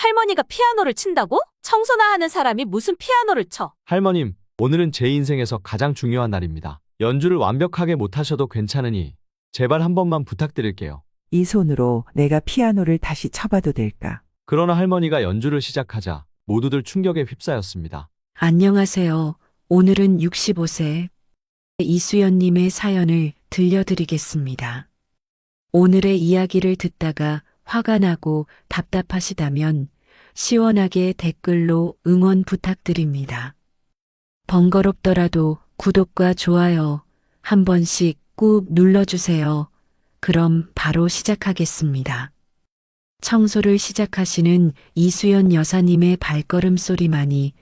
할머니가 피아노를 친다고? 청소나 하는 사람이 무슨 피아노를 쳐? 할머님, 오늘은 제 인생에서 가장 중요한 날입니다. 연주를 완벽하게 못하셔도 괜찮으니 제발 한 번만 부탁드릴게요. 이 손으로 내가 피아노를 다시 쳐봐도 될까? 그러나 할머니가 연주를 시작하자 모두들 충격에 휩싸였습니다. 안녕하세요. 오늘은 65세 이수연님의 사연을 들려드리겠습니다. 오늘의 이야기를 듣다가 화가 나고 답답하시다면 시원하게 댓글로 응원 부탁드립니다. 번거롭더라도 구독과 좋아요 한 번씩 꾹 눌러주세요. 그럼 바로 시작하겠습니다. 청소를 시작하시는 이수연 여사님의 발걸음 소리만이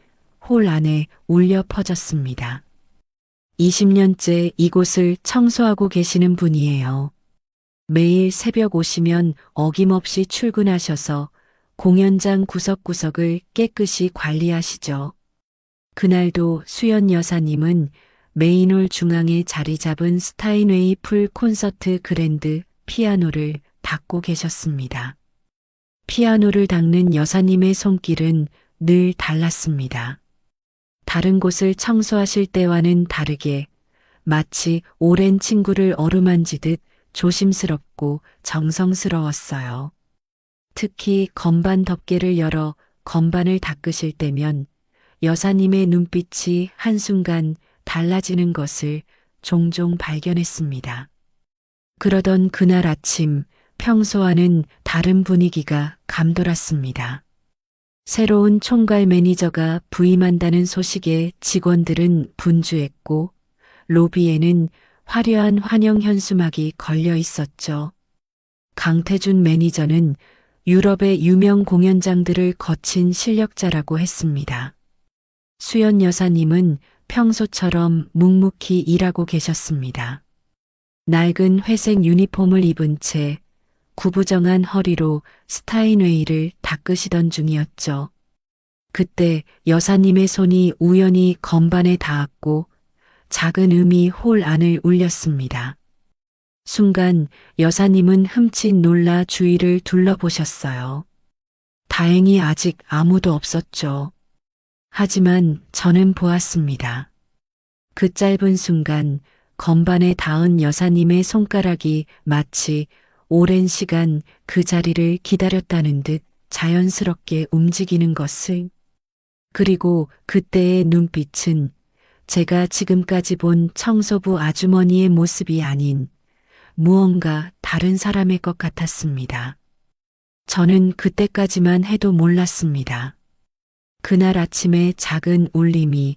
홀 안에 울려 퍼졌습니다. 20년째 이곳을 청소하고 계시는 분이에요. 매일 새벽 오시면 어김없이 출근하셔서 공연장 구석구석을 깨끗이 관리하시죠. 그날도 수연 여사님은 메인홀 중앙에 자리 잡은 스타인웨이 풀 콘서트 그랜드 피아노를 닦고 계셨습니다. 피아노를 닦는 여사님의 손길은 늘 달랐습니다. 다른 곳을 청소하실 때와는 다르게 마치 오랜 친구를 어루만지듯 조심스럽고 정성스러웠어요. 특히 건반 덮개를 열어 건반을 닦으실 때면 여사님의 눈빛이 한순간 달라지는 것을 종종 발견했습니다. 그러던 그날 아침 평소와는 다른 분위기가 감돌았습니다. 새로운 총괄 매니저가 부임한다는 소식에 직원들은 분주했고 로비에는 화려한 환영 현수막이 걸려 있었죠. 강태준 매니저는 유럽의 유명 공연장들을 거친 실력자라고 했습니다. 수연 여사님은 평소처럼 묵묵히 일하고 계셨습니다. 낡은 회색 유니폼을 입은 채 구부정한 허리로 스타인웨이를 닦으시던 중이었죠. 그때 여사님의 손이 우연히 건반에 닿았고 작은 음이 홀 안을 울렸습니다. 순간 여사님은 흠칫 놀라 주위를 둘러보셨어요. 다행히 아직 아무도 없었죠. 하지만 저는 보았습니다. 그 짧은 순간 건반에 닿은 여사님의 손가락이 마치 오랜 시간 그 자리를 기다렸다는 듯 자연스럽게 움직이는 것을. 그리고 그때의 눈빛은 제가 지금까지 본 청소부 아주머니의 모습이 아닌 무언가 다른 사람의 것 같았습니다. 저는 그때까지만 해도 몰랐습니다. 그날 아침의 작은 울림이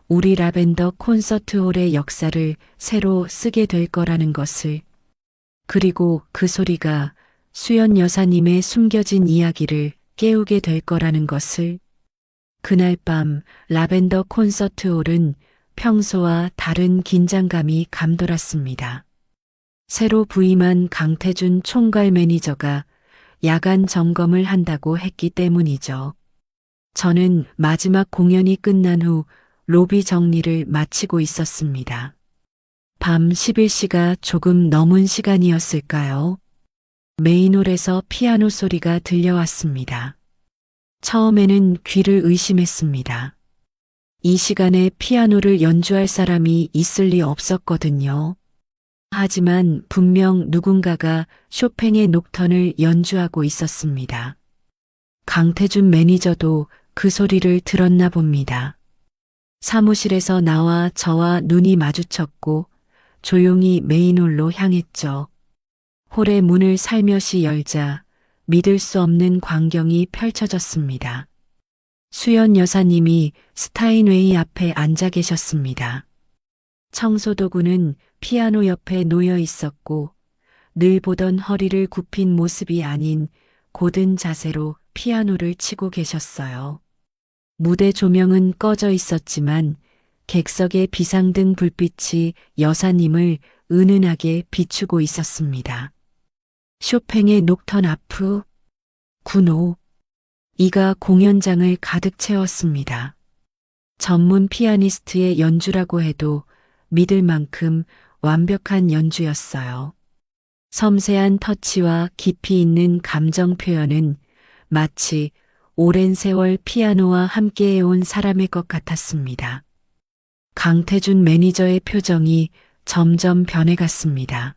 우리 라벤더 콘서트홀의 역사를 새로 쓰게 될 거라는 것을, 그리고 그 소리가 수연 여사님의 숨겨진 이야기를 깨우게 될 거라는 것을. 그날 밤 라벤더 콘서트홀은 평소와 다른 긴장감이 감돌았습니다. 새로 부임한 강태준 총괄 매니저가 야간 점검을 한다고 했기 때문이죠. 저는 마지막 공연이 끝난 후 로비 정리를 마치고 있었습니다. 밤 11시가 조금 넘은 시간이었을까요? 메인홀에서 피아노 소리가 들려왔습니다. 처음에는 귀를 의심했습니다. 이 시간에 피아노를 연주할 사람이 있을 리 없었거든요. 하지만 분명 누군가가 쇼팽의 녹턴을 연주하고 있었습니다. 강태준 매니저도 그 소리를 들었나 봅니다. 사무실에서 나와 저와 눈이 마주쳤고 조용히 메인홀로 향했죠. 홀의 문을 살며시 열자 믿을 수 없는 광경이 펼쳐졌습니다. 수연 여사님이 스타인웨이 앞에 앉아 계셨습니다. 청소도구는 피아노 옆에 놓여 있었고 늘 보던 허리를 굽힌 모습이 아닌 고든 자세로 피아노를 치고 계셨어요. 무대 조명은 꺼져 있었지만 객석의 비상등 불빛이 여사님을 은은하게 비추고 있었습니다. 쇼팽의 녹턴 아프, 군호, 이가 공연장을 가득 채웠습니다. 전문 피아니스트의 연주라고 해도 믿을 만큼 완벽한 연주였어요. 섬세한 터치와 깊이 있는 감정 표현은 마치 오랜 세월 피아노와 함께해온 사람의 것 같았습니다. 강태준 매니저의 표정이 점점 변해갔습니다.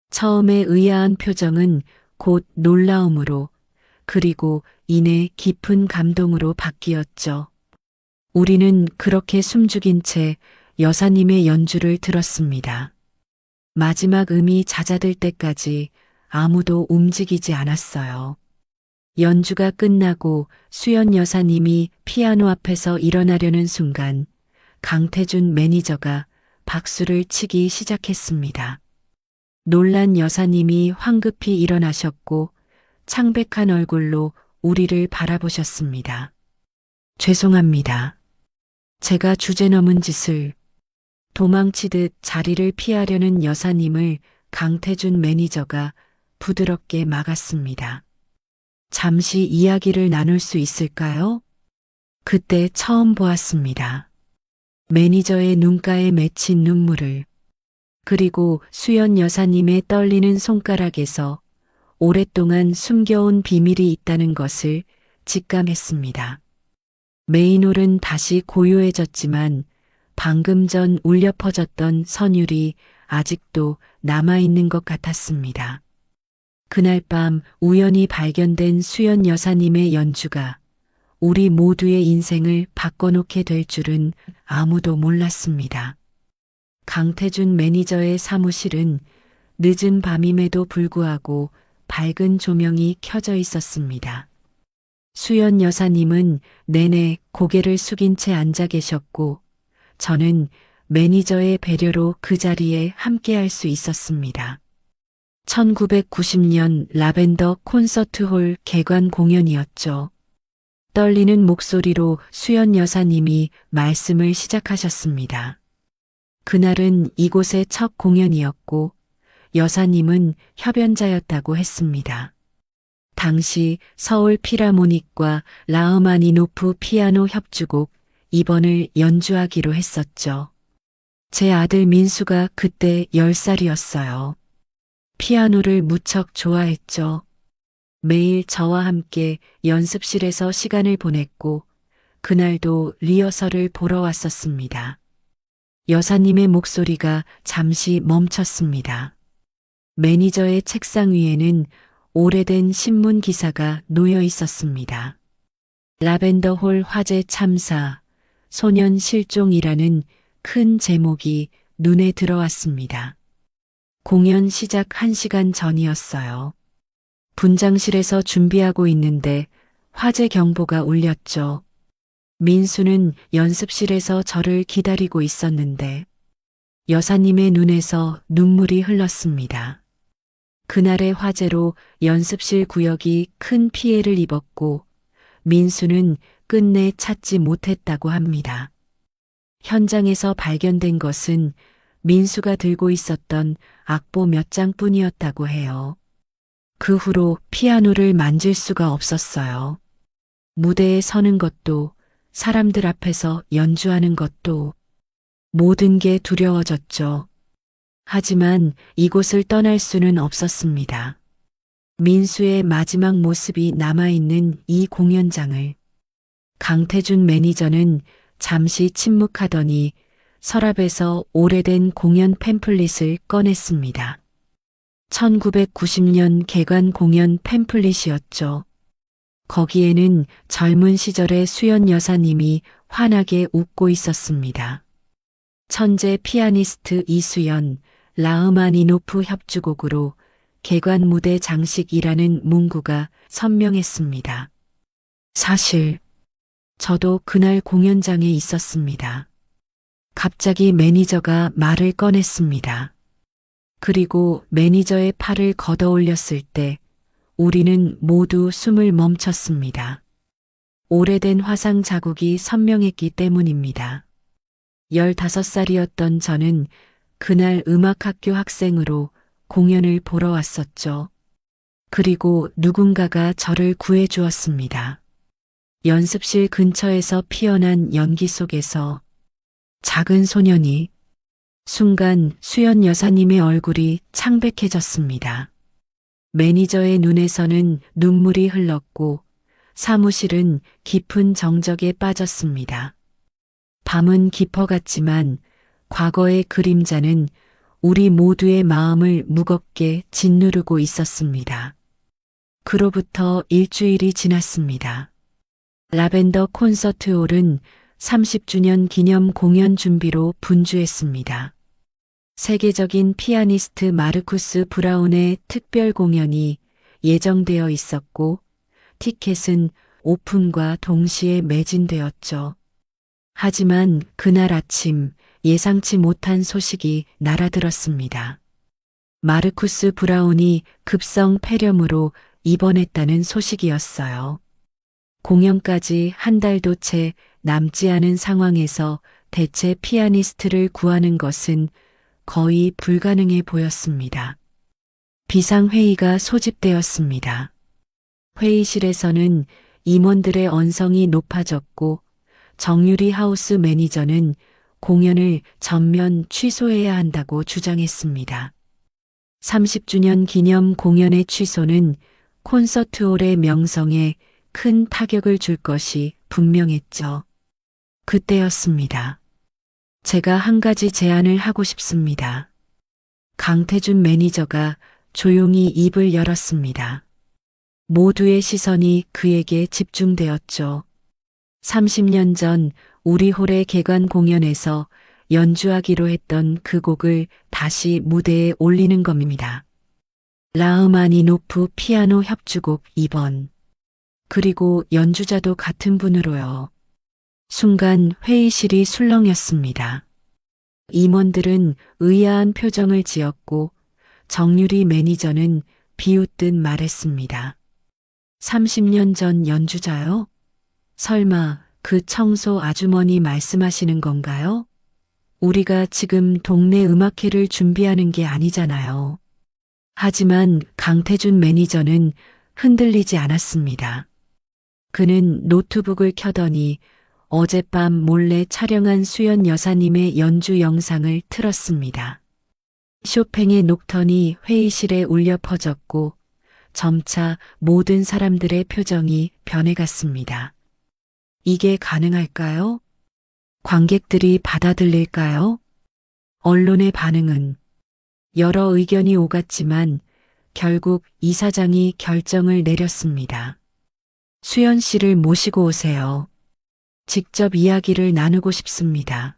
처음에 의아한 표정은 곧 놀라움으로, 그리고 이내 깊은 감동으로 바뀌었죠. 우리는 그렇게 숨죽인 채 여사님의 연주를 들었습니다. 마지막 음이 잦아들 때까지 아무도 움직이지 않았어요. 연주가 끝나고 수연 여사님이 피아노 앞에서 일어나려는 순간 강태준 매니저가 박수를 치기 시작했습니다. 놀란 여사님이 황급히 일어나셨고 창백한 얼굴로 우리를 바라보셨습니다. 죄송합니다. 제가 주제넘은 짓을. 도망치듯 자리를 피하려는 여사님을 강태준 매니저가 부드럽게 막았습니다. 잠시 이야기를 나눌 수 있을까요? 그때 처음 보았습니다. 매니저의 눈가에 맺힌 눈물을, 그리고 수연 여사님의 떨리는 손가락에서 오랫동안 숨겨온 비밀이 있다는 것을 직감했습니다. 메인홀은 다시 고요해졌지만 방금 전 울려 퍼졌던 선율이 아직도 남아있는 것 같았습니다. 그날 밤 우연히 발견된 수연 여사님의 연주가 우리 모두의 인생을 바꿔놓게 될 줄은 아무도 몰랐습니다. 강태준 매니저의 사무실은 늦은 밤임에도 불구하고 밝은 조명이 켜져 있었습니다. 수연 여사님은 내내 고개를 숙인 채 앉아 계셨고 저는 매니저의 배려로 그 자리에 함께할 수 있었습니다. 1990년 라벤더 콘서트홀 개관 공연이었죠. 떨리는 목소리로 수연 여사님이 말씀을 시작하셨습니다. 그날은 이곳의 첫 공연이었고 여사님은 협연자였다고 했습니다. 당시 서울 필하모닉과 라흐마니노프 피아노 협주곡 2번을 연주하기로 했었죠. 제 아들 민수가 그때 10살이었어요. 피아노를 무척 좋아했죠. 매일 저와 함께 연습실에서 시간을 보냈고 그날도 리허설을 보러 왔었습니다. 여사님의 목소리가 잠시 멈췄습니다. 매니저의 책상 위에는 오래된 신문 기사가 놓여 있었습니다. 라벤더홀 화재 참사, 소년 실종이라는 큰 제목이 눈에 들어왔습니다. 공연 시작 1시간 전이었어요. 분장실에서 준비하고 있는데 화재 경보가 울렸죠. 민수는 연습실에서 저를 기다리고 있었는데 여사님의 눈에서 눈물이 흘렀습니다. 그날의 화재로 연습실 구역이 큰 피해를 입었고 민수는 끝내 찾지 못했다고 합니다. 현장에서 발견된 것은 민수가 들고 있었던 악보 몇 장뿐이었다고 해요. 그 후로 피아노를 만질 수가 없었어요. 무대에 서는 것도 사람들 앞에서 연주하는 것도 모든 게 두려워졌죠. 하지만 이곳을 떠날 수는 없었습니다. 민수의 마지막 모습이 남아있는 이 공연장을. 강태준 매니저는 잠시 침묵하더니 서랍에서 오래된 공연 팸플릿을 꺼냈습니다. 1990년 개관 공연 팸플릿이었죠. 거기에는 젊은 시절의 수연 여사님이 환하게 웃고 있었습니다. 천재 피아니스트 이수연, 라흐마니노프 협주곡으로 개관 무대 장식이라는 문구가 선명했습니다. 사실 저도 그날 공연장에 있었습니다. 갑자기 매니저가 말을 꺼냈습니다. 그리고 매니저의 팔을 걷어 올렸을 때 우리는 모두 숨을 멈췄습니다. 오래된 화상 자국이 선명했기 때문입니다. 15살이었던 저는 그날 음악학교 학생으로 공연을 보러 왔었죠. 그리고 누군가가 저를 구해 주었습니다. 연습실 근처에서 피어난 연기 속에서 작은 소년이 순간 수연 여사님의 얼굴이 창백해졌습니다. 매니저의 눈에서는 눈물이 흘렀고 사무실은 깊은 정적에 빠졌습니다. 밤은 깊어갔지만 과거의 그림자는 우리 모두의 마음을 무겁게 짓누르고 있었습니다. 그로부터 일주일이 지났습니다. 라벤더 콘서트홀은 30주년 기념 공연 준비로 분주했습니다. 세계적인 피아니스트 마르쿠스 브라운의 특별 공연이 예정되어 있었고 티켓은 오픈과 동시에 매진되었죠. 하지만 그날 아침 예상치 못한 소식이 날아들었습니다. 마르쿠스 브라운이 급성 폐렴으로 입원했다는 소식이었어요. 공연까지 한 달도 채 남지 않은 상황에서 대체 피아니스트를 구하는 것은 거의 불가능해 보였습니다. 비상회의가 소집되었습니다. 회의실에서는 임원들의 언성이 높아졌고 정유리 하우스 매니저는 공연을 전면 취소해야 한다고 주장했습니다. 30주년 기념 공연의 취소는 콘서트홀의 명성에 큰 타격을 줄 것이 분명했죠. 그때였습니다. 제가 한 가지 제안을 하고 싶습니다. 강태준 매니저가 조용히 입을 열었습니다. 모두의 시선이 그에게 집중되었죠. 30년 전 우리 홀의 개관 공연에서 연주하기로 했던 그 곡을 다시 무대에 올리는 겁니다. 라흐마니노프 피아노 협주곡 2번. 그리고 연주자도 같은 분으로요. 순간 회의실이 술렁였습니다. 임원들은 의아한 표정을 지었고 정유리 매니저는 비웃듯 말했습니다. 30년 전 연주자요? 설마 그 청소 아주머니 말씀하시는 건가요? 우리가 지금 동네 음악회를 준비하는 게 아니잖아요. 하지만 강태준 매니저는 흔들리지 않았습니다. 그는 노트북을 켜더니 어젯밤 몰래 촬영한 수연 여사님의 연주 영상을 틀었습니다. 쇼팽의 녹턴이 회의실에 울려 퍼졌고 점차 모든 사람들의 표정이 변해갔습니다. 이게 가능할까요? 관객들이 받아들일까요? 언론의 반응은 여러 의견이 오갔지만 결국 이사장이 결정을 내렸습니다. 수연 씨를 모시고 오세요. 직접 이야기를 나누고 싶습니다.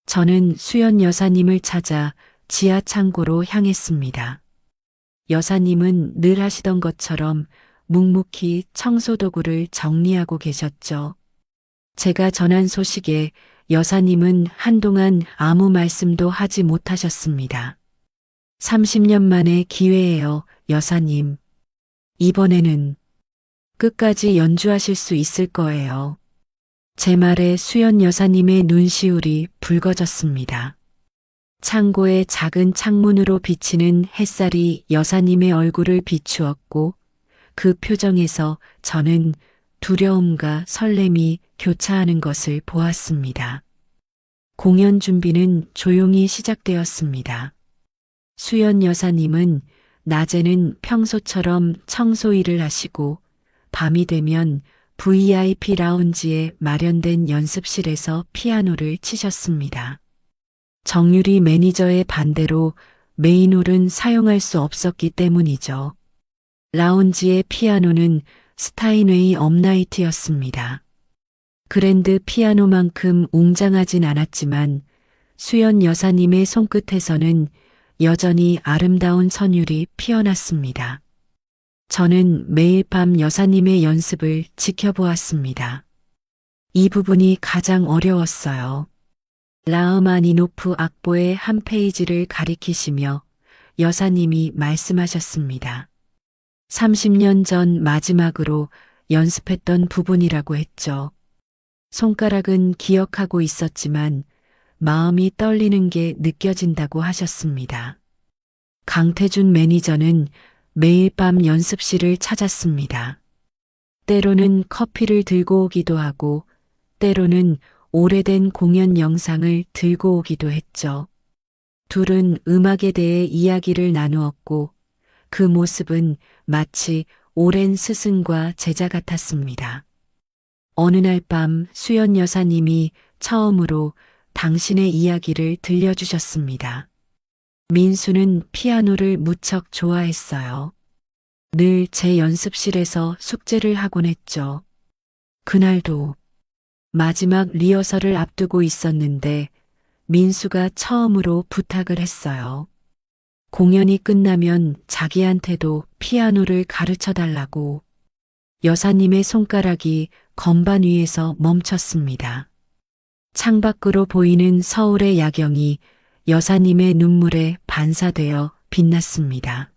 저는 수연 여사님을 찾아 지하 창고로 향했습니다. 여사님은 늘 하시던 것처럼 묵묵히 청소도구를 정리하고 계셨죠. 제가 전한 소식에 여사님은 한동안 아무 말씀도 하지 못하셨습니다. 30년 만의 기회예요, 여사님. 이번에는 끝까지 연주하실 수 있을 거예요. 제 말에 수연 여사님의 눈시울이 붉어졌습니다. 창고의 작은 창문으로 비치는 햇살이 여사님의 얼굴을 비추었고 그 표정에서 저는 두려움과 설렘이 교차하는 것을 보았습니다. 공연 준비는 조용히 시작되었습니다. 수연 여사님은 낮에는 평소처럼 청소 일을 하시고 밤이 되면 VIP 라운지에 마련된 연습실에서 피아노를 치셨습니다. 정유리 매니저의 반대로 메인홀은 사용할 수 없었기 때문이죠. 라운지의 피아노는 스타인웨이 업라이트였습니다. 그랜드 피아노만큼 웅장하진 않았지만 수연 여사님의 손끝에서는 여전히 아름다운 선율이 피어났습니다. 저는 매일 밤 여사님의 연습을 지켜보았습니다. 이 부분이 가장 어려웠어요. 라흐마니노프 악보의 한 페이지를 가리키시며 여사님이 말씀하셨습니다. 30년 전 마지막으로 연습했던 부분이라고 했죠. 손가락은 기억하고 있었지만 마음이 떨리는 게 느껴진다고 하셨습니다. 강태준 매니저는 매일 밤 연습실을 찾았습니다. 때로는 커피를 들고 오기도 하고 때로는 오래된 공연 영상을 들고 오기도 했죠. 둘은 음악에 대해 이야기를 나누었고 그 모습은 마치 오랜 스승과 제자 같았습니다. 어느 날 밤 수연 여사님이 처음으로 당신의 이야기를 들려주셨습니다. 민수는 피아노를 무척 좋아했어요. 늘 제 연습실에서 숙제를 하곤 했죠. 그날도 마지막 리허설을 앞두고 있었는데 민수가 처음으로 부탁을 했어요. 공연이 끝나면 자기한테도 피아노를 가르쳐 달라고. 여사님의 손가락이 건반 위에서 멈췄습니다. 창밖으로 보이는 서울의 야경이 여사님의 눈물에 반사되어 빛났습니다.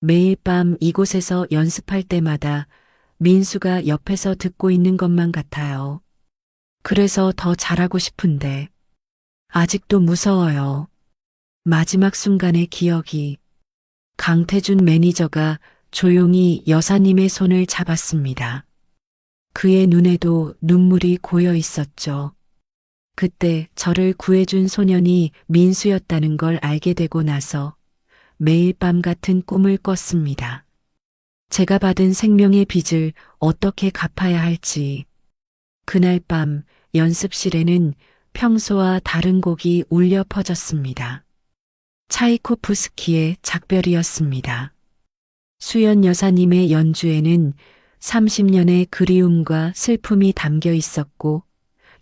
매일 밤 이곳에서 연습할 때마다 민수가 옆에서 듣고 있는 것만 같아요. 그래서 더 잘하고 싶은데 아직도 무서워요. 마지막 순간의 기억이. 강태준 매니저가 조용히 여사님의 손을 잡았습니다. 그의 눈에도 눈물이 고여 있었죠. 그때 저를 구해준 소년이 민수였다는 걸 알게 되고 나서 매일 밤 같은 꿈을 꿨습니다. 제가 받은 생명의 빚을 어떻게 갚아야 할지. 그날 밤 연습실에는 평소와 다른 곡이 울려 퍼졌습니다. 차이코프스키의 작별이었습니다. 수연 여사님의 연주에는 30년의 그리움과 슬픔이 담겨 있었고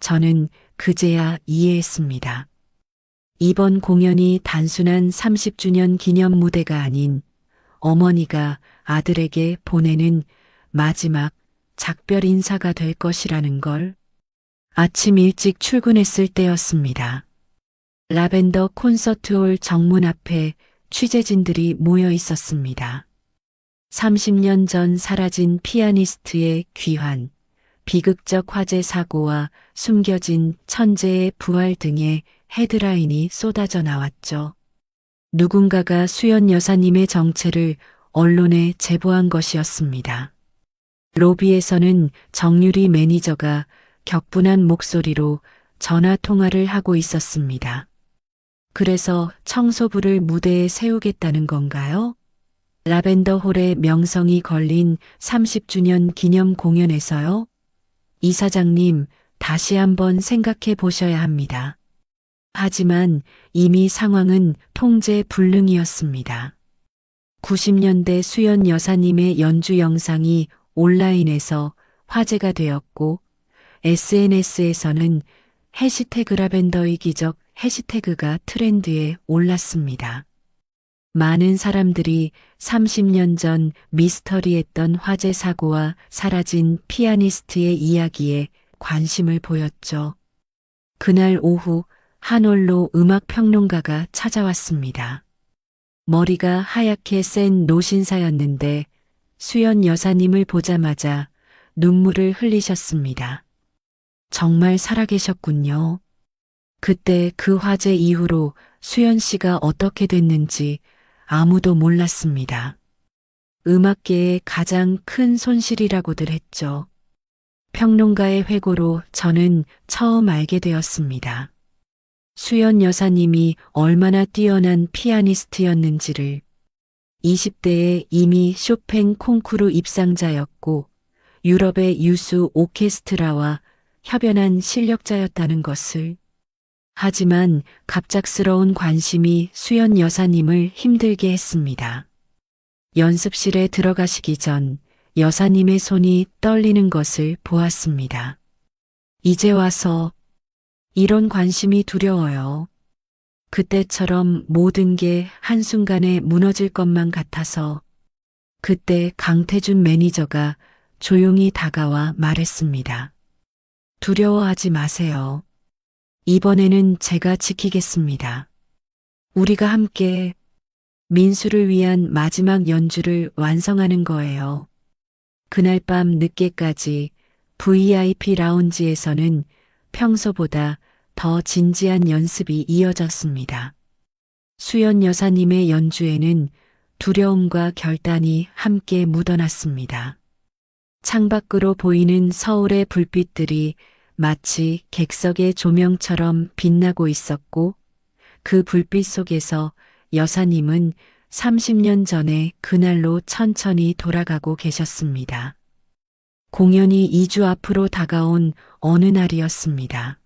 저는 그제야 이해했습니다. 이번 공연이 단순한 30주년 기념 무대가 아닌 어머니가 아들에게 보내는 마지막 작별 인사가 될 것이라는 걸. 아침 일찍 출근했을 때였습니다. 라벤더 콘서트홀 정문 앞에 취재진들이 모여 있었습니다. 30년 전 사라진 피아니스트의 귀환, 비극적 화재 사고와 숨겨진 천재의 부활 등의 헤드라인이 쏟아져 나왔죠. 누군가가 수연 여사님의 정체를 언론에 제보한 것이었습니다. 로비에서는 정유리 매니저가 격분한 목소리로 전화 통화를 하고 있었습니다. 그래서 청소부를 무대에 세우겠다는 건가요? 라벤더 홀의 명성이 걸린 30주년 기념 공연에서요? 이사장님, 다시 한번 생각해 보셔야 합니다. 하지만 이미 상황은 통제 불능이었습니다. 90년대 수연 여사님의 연주 영상이 온라인에서 화제가 되었고 SNS에서는 해시태그 라벤더의 기적 해시태그가 트렌드에 올랐습니다. 많은 사람들이 30년 전 미스터리했던 화재 사고와 사라진 피아니스트의 이야기에 관심을 보였죠. 그날 오후 한올로 음악평론가가 찾아왔습니다. 머리가 하얗게 센 노신사였는데 수연 여사님을 보자마자 눈물을 흘리셨습니다. 정말 살아계셨군요. 그때 그 화재 이후로 수연 씨가 어떻게 됐는지 아무도 몰랐습니다. 음악계의 가장 큰 손실이라고들 했죠. 평론가의 회고로 저는 처음 알게 되었습니다. 수연 여사님이 얼마나 뛰어난 피아니스트였는지를. 20대에 이미 쇼팽 콩쿠르 입상자였고 유럽의 유수 오케스트라와 협연한 실력자였다는 것을. 하지만 갑작스러운 관심이 수연 여사님을 힘들게 했습니다. 연습실에 들어가시기 전 여사님의 손이 떨리는 것을 보았습니다. 이제 와서 이런 관심이 두려워요. 그때처럼 모든 게 한순간에 무너질 것만 같아서. 그때 강태준 매니저가 조용히 다가와 말했습니다. 두려워하지 마세요. 이번에는 제가 지키겠습니다. 우리가 함께 민수를 위한 마지막 연주를 완성하는 거예요. 그날 밤 늦게까지 VIP 라운지에서는 평소보다 더 진지한 연습이 이어졌습니다. 수연 여사님의 연주에는 두려움과 결단이 함께 묻어났습니다. 창밖으로 보이는 서울의 불빛들이 마치 객석의 조명처럼 빛나고 있었고 그 불빛 속에서 여사님은 30년 전에 그날로 천천히 돌아가고 계셨습니다. 공연이 2주 앞으로 다가온 어느 날이었습니다.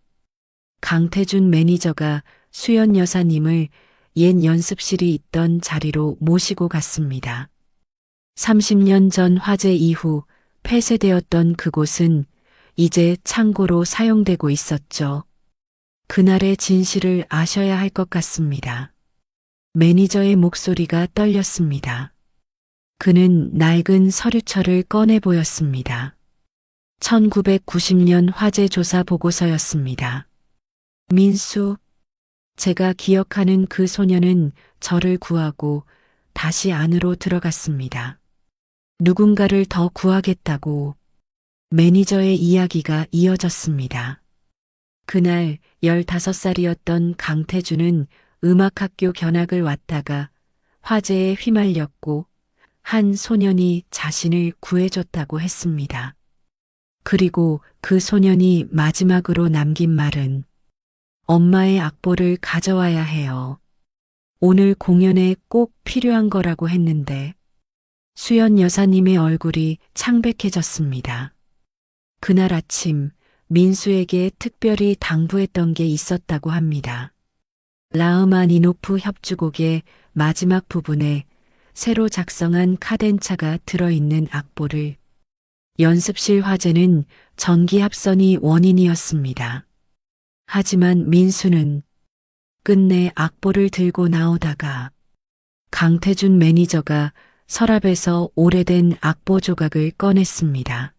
강태준 매니저가 수연 여사님을 옛 연습실이 있던 자리로 모시고 갔습니다. 30년 전 화재 이후 폐쇄되었던 그곳은 이제 창고로 사용되고 있었죠. 그날의 진실을 아셔야 할 것 같습니다. 매니저의 목소리가 떨렸습니다. 그는 낡은 서류철을 꺼내 보였습니다. 1990년 화재 조사 보고서였습니다. 민수, 제가 기억하는 그 소녀는 저를 구하고 다시 안으로 들어갔습니다. 누군가를 더 구하겠다고. 매니저의 이야기가 이어졌습니다. 그날 15살이었던 강태준은 음악학교 견학을 왔다가 화재에 휘말렸고 한 소년이 자신을 구해줬다고 했습니다. 그리고 그 소년이 마지막으로 남긴 말은 엄마의 악보를 가져와야 해요. 오늘 공연에 꼭 필요한 거라고 했는데 수연 여사님의 얼굴이 창백해졌습니다. 그날 아침 민수에게 특별히 당부했던 게 있었다고 합니다. 라흐마니노프 협주곡의 마지막 부분에 새로 작성한 카덴차가 들어있는 악보를. 연습실 화재는 전기 합선이 원인이었습니다. 하지만 민수는 끝내 악보를 들고 나오다가 강태준 매니저가 서랍에서 오래된 악보 조각을 꺼냈습니다.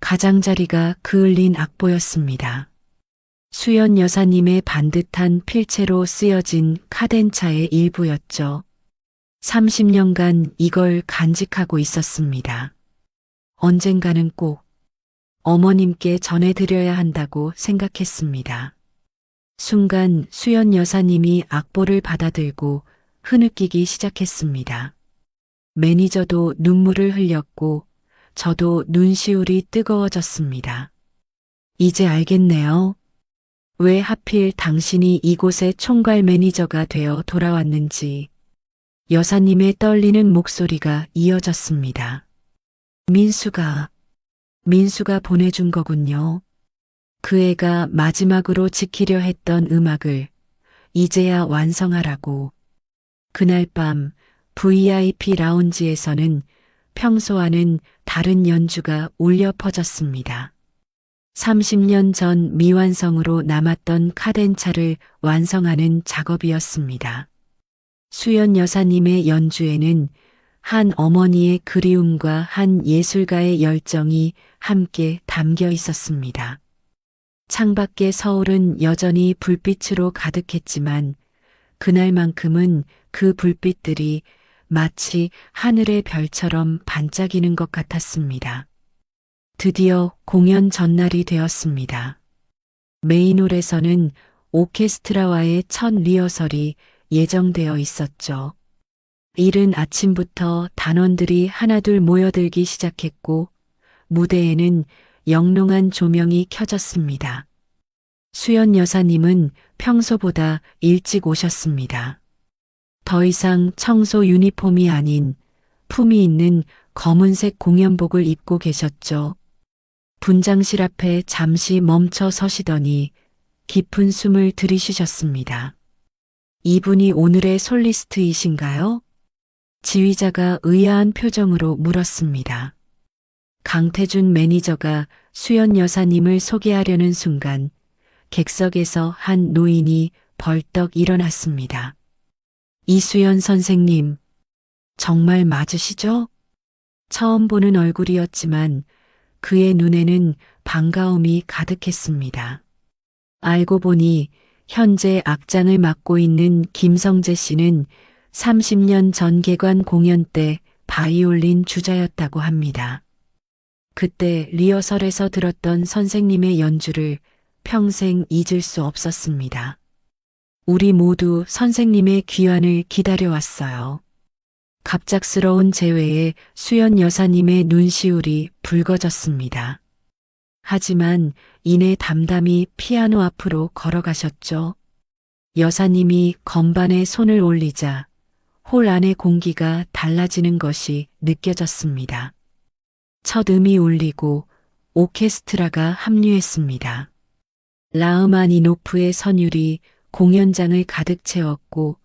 가장자리가 그을린 악보였습니다. 수연 여사님의 반듯한 필체로 쓰여진 카덴차의 일부였죠. 30년간 이걸 간직하고 있었습니다. 언젠가는 꼭 어머님께 전해드려야 한다고 생각했습니다. 순간 수연 여사님이 악보를 받아들고 흐느끼기 시작했습니다. 매니저도 눈물을 흘렸고 저도 눈시울이 뜨거워졌습니다. 이제 알겠네요. 왜 하필 당신이 이곳의 총괄 매니저가 되어 돌아왔는지. 여사님의 떨리는 목소리가 이어졌습니다. 민수가 보내준 거군요. 그 애가 마지막으로 지키려 했던 음악을 이제야 완성하라고. 그날 밤 VIP 라운지에서는 평소와는 다른 연주가 울려 퍼졌습니다. 30년 전 미완성으로 남았던 카덴차를 완성하는 작업이었습니다. 수연 여사님의 연주에는 한 어머니의 그리움과 한 예술가의 열정이 함께 담겨 있었습니다. 창밖의 서울은 여전히 불빛으로 가득했지만 그날만큼은 그 불빛들이 마치 하늘의 별처럼 반짝이는 것 같았습니다. 드디어 공연 전날이 되었습니다. 메인홀에서는 오케스트라와의 첫 리허설이 예정되어 있었죠. 이른 아침부터 단원들이 하나둘 모여들기 시작했고 무대에는 영롱한 조명이 켜졌습니다. 수연 여사님은 평소보다 일찍 오셨습니다. 더 이상 청소 유니폼이 아닌 품위 있는 검은색 공연복을 입고 계셨죠. 분장실 앞에 잠시 멈춰 서시더니 깊은 숨을 들이쉬셨습니다. 이분이 오늘의 솔리스트이신가요? 지휘자가 의아한 표정으로 물었습니다. 강태준 매니저가 수연 여사님을 소개하려는 순간 객석에서 한 노인이 벌떡 일어났습니다. 이수연 선생님, 정말 맞으시죠? 처음 보는 얼굴이었지만 그의 눈에는 반가움이 가득했습니다. 알고 보니 현재 악장을 맡고 있는 김성재 씨는 30년 전 개관 공연 때 바이올린 주자였다고 합니다. 그때 리허설에서 들었던 선생님의 연주를 평생 잊을 수 없었습니다. 우리 모두 선생님의 귀환을 기다려왔어요. 갑작스러운 재회에 수연 여사님의 눈시울이 붉어졌습니다. 하지만 이내 담담히 피아노 앞으로 걸어가셨죠. 여사님이 건반에 손을 올리자 홀 안의 공기가 달라지는 것이 느껴졌습니다. 첫 음이 울리고 오케스트라가 합류했습니다. 라흐마니노프의 선율이 공연장을 가득 채웠고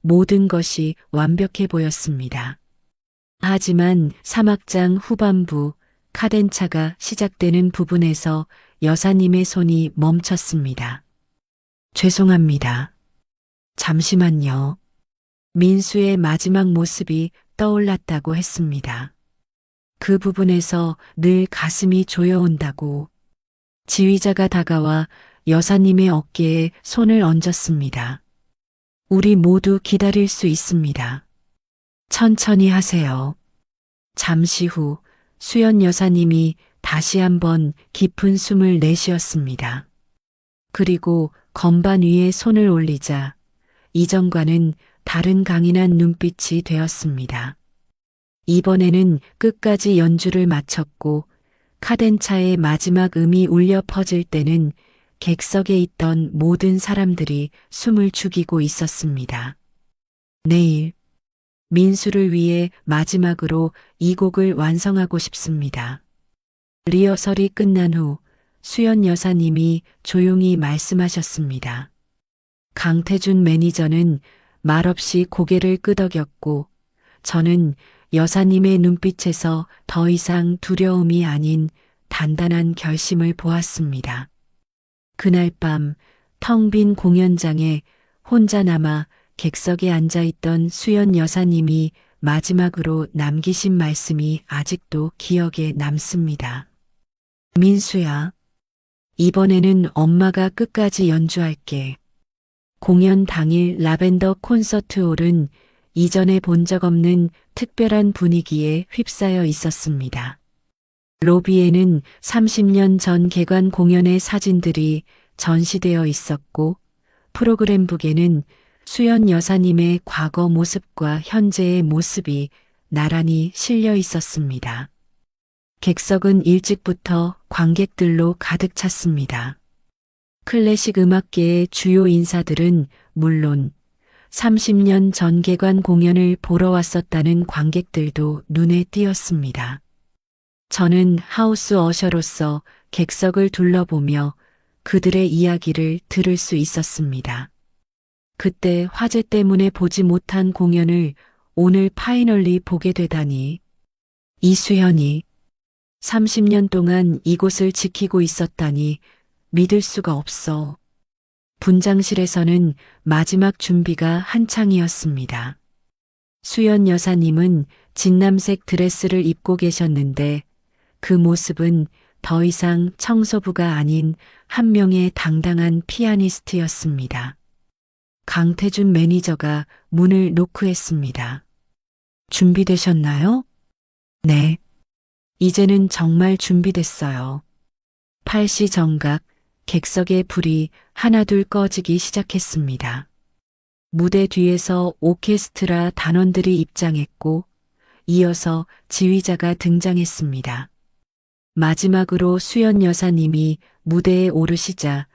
모든 것이 완벽해 보였습니다. 하지만 3악장 후반부 카덴차가 시작되는 부분에서 여사님의 손이 멈췄습니다. 죄송합니다. 잠시만요. 민수의 마지막 모습이 떠올랐다고 했습니다. 그 부분에서 늘 가슴이 조여온다고. 지휘자가 다가와 여사님의 어깨에 손을 얹었습니다. 우리 모두 기다릴 수 있습니다. 천천히 하세요. 잠시 후 수연 여사님이 다시 한번 깊은 숨을 내쉬었습니다. 그리고 건반 위에 손을 올리자 이전과는 다른 강인한 눈빛이 되었습니다. 이번에는 끝까지 연주를 마쳤고 카덴차의 마지막 음이 울려 퍼질 때는 객석에 있던 모든 사람들이 숨을 죽이고 있었습니다. 내일 민수를 위해 마지막으로 이 곡을 완성하고 싶습니다. 리허설이 끝난 후 수연 여사님이 조용히 말씀하셨습니다. 강태준 매니저는 말없이 고개를 끄덕였고 저는 여사님의 눈빛에서 더 이상 두려움이 아닌 단단한 결심을 보았습니다. 그날 밤 텅 빈 공연장에 혼자 남아 객석에 앉아있던 수연 여사님이 마지막으로 남기신 말씀이 아직도 기억에 남습니다. 민수야, 이번에는 엄마가 끝까지 연주할게. 공연 당일 라벤더 콘서트홀은 이전에 본 적 없는 특별한 분위기에 휩싸여 있었습니다. 로비에는 30년 전 개관 공연의 사진들이 전시되어 있었고 프로그램북에는 수연 여사님의 과거 모습과 현재의 모습이 나란히 실려 있었습니다. 객석은 일찍부터 관객들로 가득 찼습니다. 클래식 음악계의 주요 인사들은 물론 30년 전 개관 공연을 보러 왔었다는 관객들도 눈에 띄었습니다. 저는 하우스 어셔로서 객석을 둘러보며 그들의 이야기를 들을 수 있었습니다. 그때 화재 때문에 보지 못한 공연을 오늘 파이널리 보게 되다니. 이수연이 30년 동안 이곳을 지키고 있었다니 믿을 수가 없어. 분장실에서는 마지막 준비가 한창이었습니다. 수연 여사님은 진남색 드레스를 입고 계셨는데 그 모습은 더 이상 청소부가 아닌 한 명의 당당한 피아니스트였습니다. 강태준 매니저가 문을 노크했습니다. 준비되셨나요? 네. 이제는 정말 준비됐어요. 8시 정각 객석의 불이 하나둘 꺼지기 시작했습니다. 무대 뒤에서 오케스트라 단원들이 입장했고 이어서 지휘자가 등장했습니다. 마지막으로 수연 여사님이 무대에 오르시자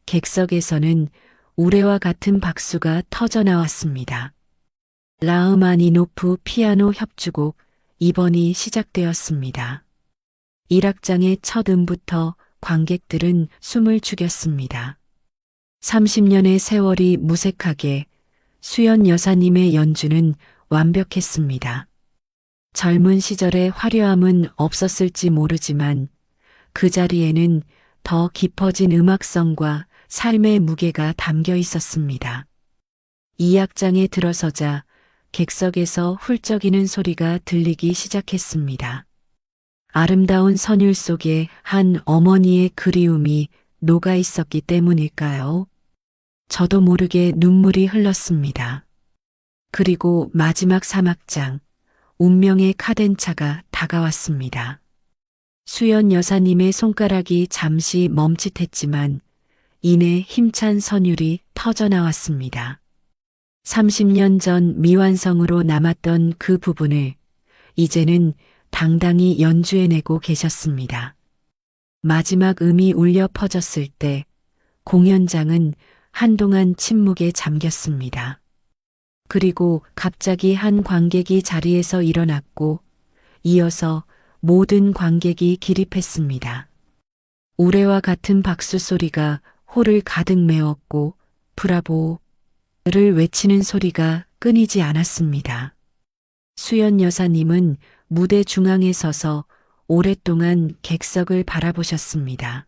객석에서는 우레와 같은 박수가 터져 나왔습니다. 라흐마니노프 피아노 협주곡 2번이 시작되었습니다. 1악장의 첫 음부터 관객들은 숨을 죽였습니다. 30년의 세월이 무색하게 수연 여사님의 연주는 완벽했습니다. 젊은 시절의 화려함은 없었을지 모르지만 그 자리에는 더 깊어진 음악성과 삶의 무게가 담겨 있었습니다. 2악장에 들어서자 객석에서 훌쩍이는 소리가 들리기 시작했습니다. 아름다운 선율 속에 한 어머니의 그리움이 녹아 있었기 때문일까요? 저도 모르게 눈물이 흘렀습니다. 그리고 마지막 3악장, 운명의 카덴차가 다가왔습니다. 수연 여사님의 손가락이 잠시 멈칫했지만 이내 힘찬 선율이 터져 나왔습니다. 30년 전 미완성으로 남았던 그 부분을 이제는 당당히 연주해내고 계셨습니다. 마지막 음이 울려 퍼졌을 때 공연장은 한동안 침묵에 잠겼습니다. 그리고 갑자기 한 관객이 자리에서 일어났고 이어서 모든 관객이 기립했습니다. 우레와 같은 박수 소리가 홀을 가득 메웠고 브라보를 외치는 소리가 끊이지 않았습니다. 수연 여사님은 무대 중앙에 서서 오랫동안 객석을 바라보셨습니다.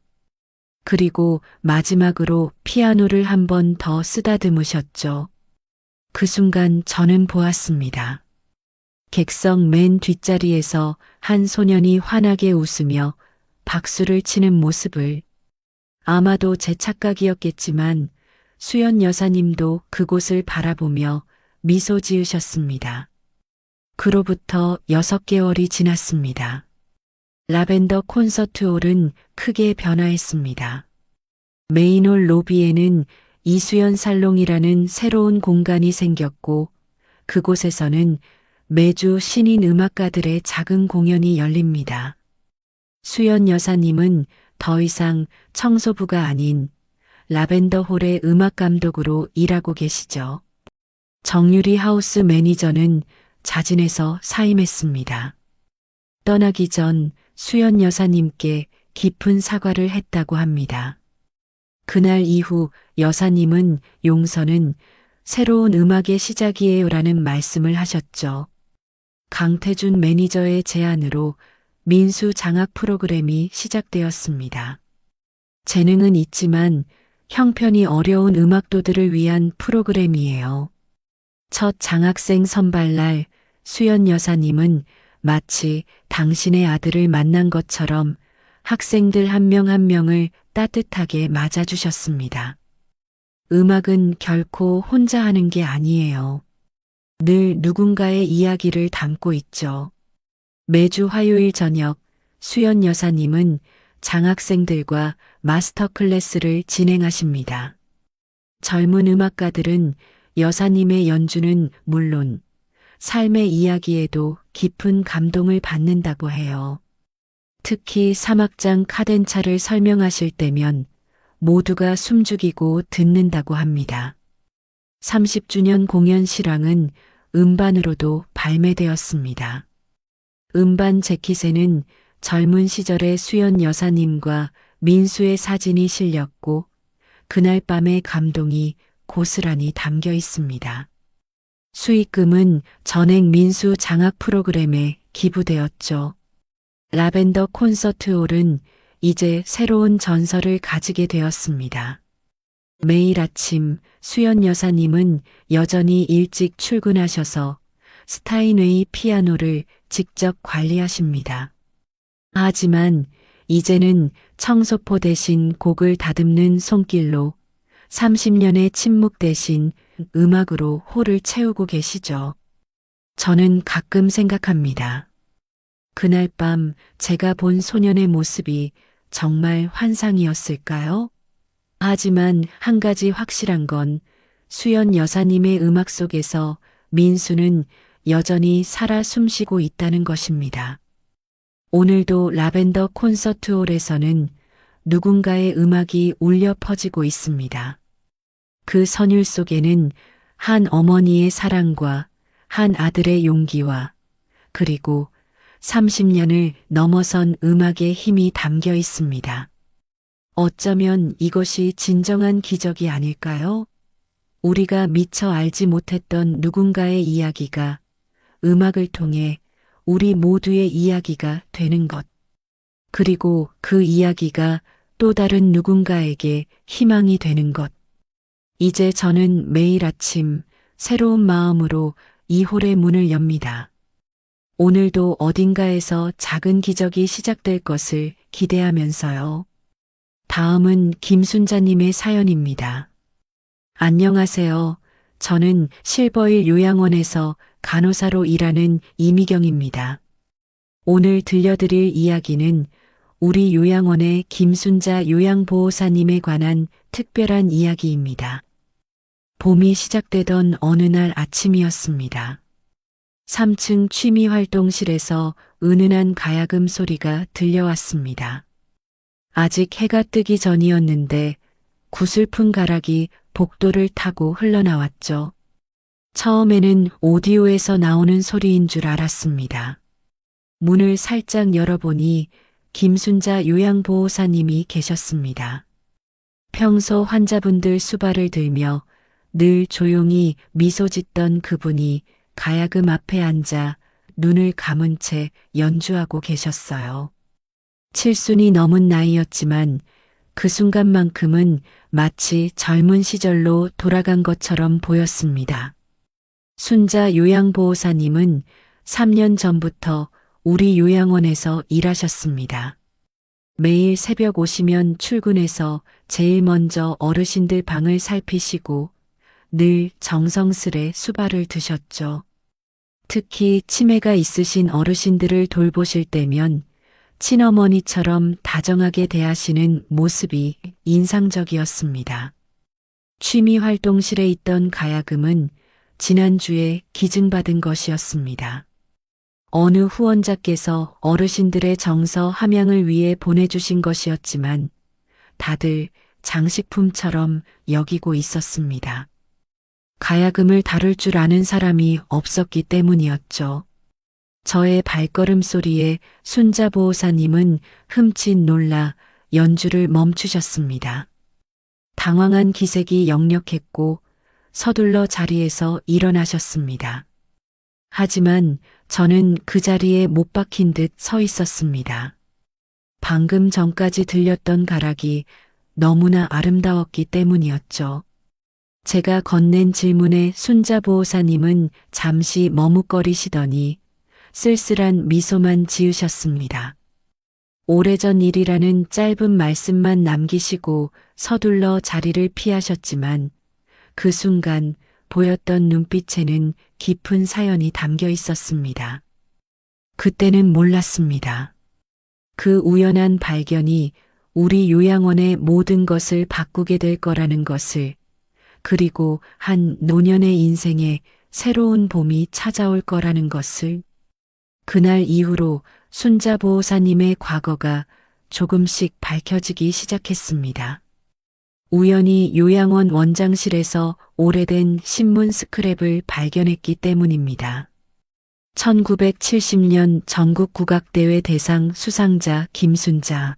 그리고 마지막으로 피아노를 한 번 더 쓰다듬으셨죠. 그 순간 저는 보았습니다. 객석 맨 뒷자리에서 한 소년이 환하게 웃으며 박수를 치는 모습을. 아마도 제 착각이었겠지만 수연 여사님도 그곳을 바라보며 미소 지으셨습니다. 그로부터 6개월이 지났습니다. 라벤더 콘서트홀은 크게 변화했습니다. 메인홀 로비에는 이수연 살롱이라는 새로운 공간이 생겼고 그곳에서는 매주 신인 음악가들의 작은 공연이 열립니다. 수연 여사님은 더 이상 청소부가 아닌 라벤더홀의 음악 감독으로 일하고 계시죠. 정유리 하우스 매니저는 자진해서 사임했습니다. 떠나기 전 수연 여사님께 깊은 사과를 했다고 합니다. 그날 이후 여사님은 용서는 새로운 음악의 시작이에요라는 말씀을 하셨죠. 강태준 매니저의 제안으로 민수 장학 프로그램이 시작되었습니다. 재능은 있지만 형편이 어려운 음악도들을 위한 프로그램이에요. 첫 장학생 선발날 수연 여사님은 마치 당신의 아들을 만난 것처럼 학생들 한 명 한 명을 따뜻하게 맞아주셨습니다. 음악은 결코 혼자 하는 게 아니에요. 늘 누군가의 이야기를 담고 있죠. 매주 화요일 저녁 수연 여사님은 장학생들과 마스터 클래스를 진행하십니다. 젊은 음악가들은 여사님의 연주는 물론 삶의 이야기에도 깊은 감동을 받는다고 해요. 특히 3악장 카덴차를 설명하실 때면 모두가 숨죽이고 듣는다고 합니다. 30주년 공연 실황은 음반으로도 발매되었습니다. 음반 재킷에는 젊은 시절의 수연 여사님과 민수의 사진이 실렸고 그날 밤의 감동이 고스란히 담겨 있습니다. 수익금은 전액 민수 장학 프로그램에 기부되었죠. 라벤더 콘서트홀은 이제 새로운 전설을 가지게 되었습니다. 매일 아침 수연 여사님은 여전히 일찍 출근하셔서 스타인웨이 피아노를 직접 관리하십니다. 하지만 이제는 청소포 대신 곡을 다듬는 손길로 30년의 침묵 대신 음악으로 홀을 채우고 계시죠. 저는 가끔 생각합니다. 그날 밤 제가 본 소년의 모습이 정말 환상이었을까요? 하지만 한 가지 확실한 건 수연 여사님의 음악 속에서 민수는 여전히 살아 숨쉬고 있다는 것입니다. 오늘도 라벤더 콘서트홀에서는 누군가의 음악이 울려 퍼지고 있습니다. 그 선율 속에는 한 어머니의 사랑과 한 아들의 용기와 그리고 30년을 넘어선 음악의 힘이 담겨 있습니다. 어쩌면 이것이 진정한 기적이 아닐까요? 우리가 미처 알지 못했던 누군가의 이야기가 음악을 통해 우리 모두의 이야기가 되는 것. 그리고 그 이야기가 또 다른 누군가에게 희망이 되는 것. 이제 저는 매일 아침 새로운 마음으로 이 홀의 문을 엽니다. 오늘도 어딘가에서 작은 기적이 시작될 것을 기대하면서요. 다음은 김순자님의 사연입니다. 안녕하세요. 저는 실버힐 요양원에서 간호사로 일하는 이미경입니다. 오늘 들려드릴 이야기는 우리 요양원의 김순자 요양보호사님에 관한 특별한 이야기입니다. 봄이 시작되던 어느 날 아침이었습니다. 3층 취미활동실에서 은은한 가야금 소리가 들려왔습니다. 아직 해가 뜨기 전이었는데 구슬픈 가락이 복도를 타고 흘러나왔죠. 처음에는 오디오에서 나오는 소리인 줄 알았습니다. 문을 살짝 열어보니 김순자 요양보호사님이 계셨습니다. 평소 환자분들 수발을 들며 늘 조용히 미소 짓던 그분이 가야금 앞에 앉아 눈을 감은 채 연주하고 계셨어요. 칠순이 넘은 나이였지만 그 순간만큼은 마치 젊은 시절로 돌아간 것처럼 보였습니다. 순자 요양보호사님은 3년 전부터 우리 요양원에서 일하셨습니다. 매일 새벽 오시면 출근해서 제일 먼저 어르신들 방을 살피시고 늘 정성스레 수발을 드셨죠. 특히 치매가 있으신 어르신들을 돌보실 때면 친어머니처럼 다정하게 대하시는 모습이 인상적이었습니다. 취미활동실에 있던 가야금은 지난주에 기증받은 것이었습니다. 어느 후원자께서 어르신들의 정서 함양을 위해 보내주신 것이었지만 다들 장식품처럼 여기고 있었습니다. 가야금을 다룰 줄 아는 사람이 없었기 때문이었죠. 저의 발걸음 소리에 순자 보호사님은 흠칫 놀라 연주를 멈추셨습니다. 당황한 기색이 역력했고 서둘러 자리에서 일어나셨습니다. 하지만 저는 그 자리에 못 박힌 듯 서 있었습니다. 방금 전까지 들렸던 가락이 너무나 아름다웠기 때문이었죠. 제가 건넨 질문에 순자 보호사님은 잠시 머뭇거리시더니 쓸쓸한 미소만 지으셨습니다. 오래전 일이라는 짧은 말씀만 남기시고 서둘러 자리를 피하셨지만 그 순간 보였던 눈빛에는 깊은 사연이 담겨 있었습니다. 그때는 몰랐습니다. 그 우연한 발견이 우리 요양원의 모든 것을 바꾸게 될 거라는 것을, 그리고 한 노년의 인생에 새로운 봄이 찾아올 거라는 것을. 그날 이후로 순자 보호사님의 과거가 조금씩 밝혀지기 시작했습니다. 우연히 요양원 원장실에서 오래된 신문 스크랩을 발견했기 때문입니다. 1970년 전국 국악대회 대상 수상자 김순자.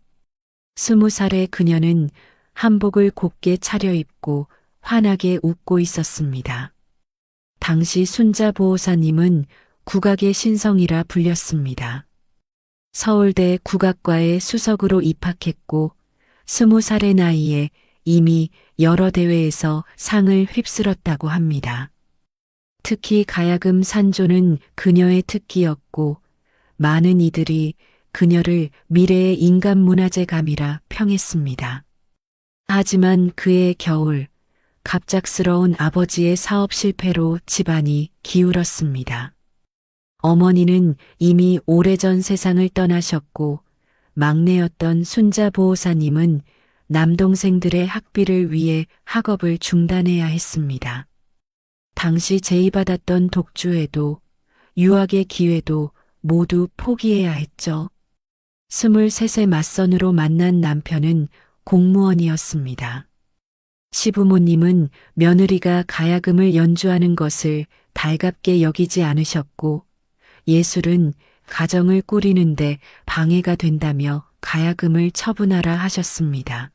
20살의 그녀는 한복을 곱게 차려입고 환하게 웃고 있었습니다. 당시 순자 보호사님은 국악의 신성이라 불렸습니다. 서울대 국악과에 수석으로 입학했고 20살의 나이에 이미 여러 대회에서 상을 휩쓸었다고 합니다. 특히 가야금 산조는 그녀의 특기였고 많은 이들이 그녀를 미래의 인간문화재감이라 평했습니다. 하지만 그의 겨울, 갑작스러운 아버지의 사업 실패로 집안이 기울었습니다. 어머니는 이미 오래전 세상을 떠나셨고 막내였던 순자 보호사님은 남동생들의 학비를 위해 학업을 중단해야 했습니다. 당시 제의받았던 독주에도 유학의 기회도 모두 포기해야 했죠. 23세 맞선으로 만난 남편은 공무원이었습니다. 시부모님은 며느리가 가야금을 연주하는 것을 달갑게 여기지 않으셨고 예술은 가정을 꾸리는데 방해가 된다며 가야금을 처분하라 하셨습니다.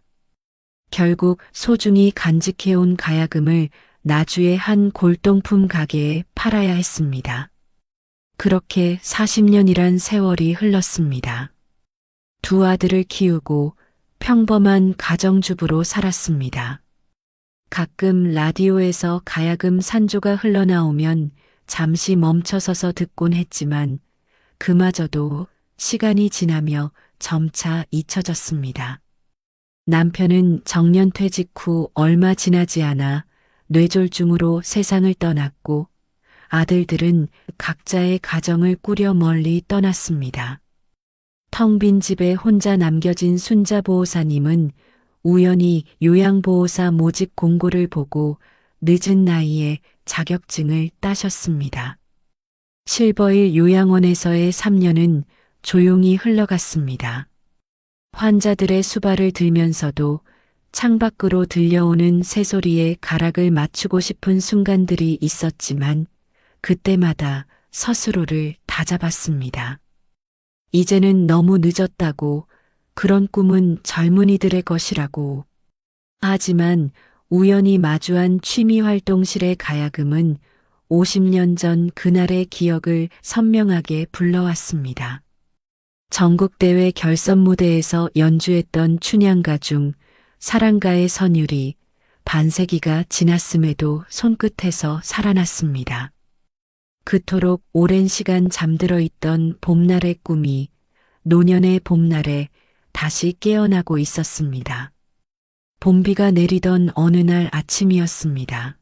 결국 소중히 간직해온 가야금을 나주의 한 골동품 가게에 팔아야 했습니다. 그렇게 40년이란 세월이 흘렀습니다. 두 아들을 키우고 평범한 가정주부로 살았습니다. 가끔 라디오에서 가야금 산조가 흘러나오면 잠시 멈춰서서 듣곤 했지만 그마저도 시간이 지나며 점차 잊혀졌습니다. 남편은 정년퇴직 후 얼마 지나지 않아 뇌졸중으로 세상을 떠났고 아들들은 각자의 가정을 꾸려 멀리 떠났습니다. 텅 빈 집에 혼자 남겨진 순자 보호사님은 우연히 요양보호사 모집 공고를 보고 늦은 나이에 자격증을 따셨습니다. 실버힐 요양원에서의 3년은 조용히 흘러갔습니다. 환자들의 수발을 들면서도 창밖으로 들려오는 새소리에 가락을 맞추고 싶은 순간들이 있었지만 그때마다 스스로를 다잡았습니다. 이제는 너무 늦었다고, 그런 꿈은 젊은이들의 것이라고. 하지만 우연히 마주한 취미활동실의 가야금은 50년 전 그날의 기억을 선명하게 불러왔습니다. 전국대회 결선 무대에서 연주했던 춘향가 중 사랑가의 선율이 반세기가 지났음에도 손끝에서 살아났습니다. 그토록 오랜 시간 잠들어 있던 봄날의 꿈이 노년의 봄날에 다시 깨어나고 있었습니다. 봄비가 내리던 어느 날 아침이었습니다.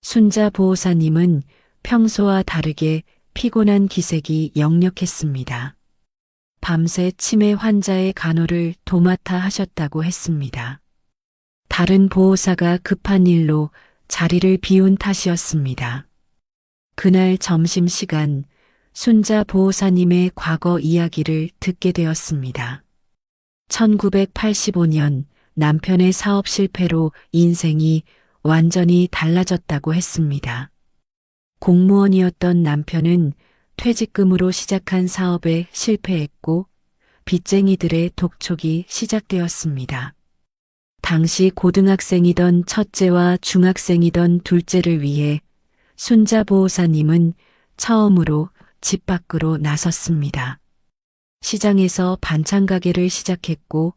순자 보호사님은 평소와 다르게 피곤한 기색이 역력했습니다. 밤새 치매 환자의 간호를 도맡아 하셨다고 했습니다. 다른 보호사가 급한 일로 자리를 비운 탓이었습니다. 그날 점심시간 순자 보호사님의 과거 이야기를 듣게 되었습니다. 1985년 남편의 사업 실패로 인생이 완전히 달라졌다고 했습니다. 공무원이었던 남편은 퇴직금으로 시작한 사업에 실패했고 빚쟁이들의 독촉이 시작되었습니다. 당시 고등학생이던 첫째와 중학생이던 둘째를 위해 순자 보호사님은 처음으로 집 밖으로 나섰습니다. 시장에서 반찬 가게를 시작했고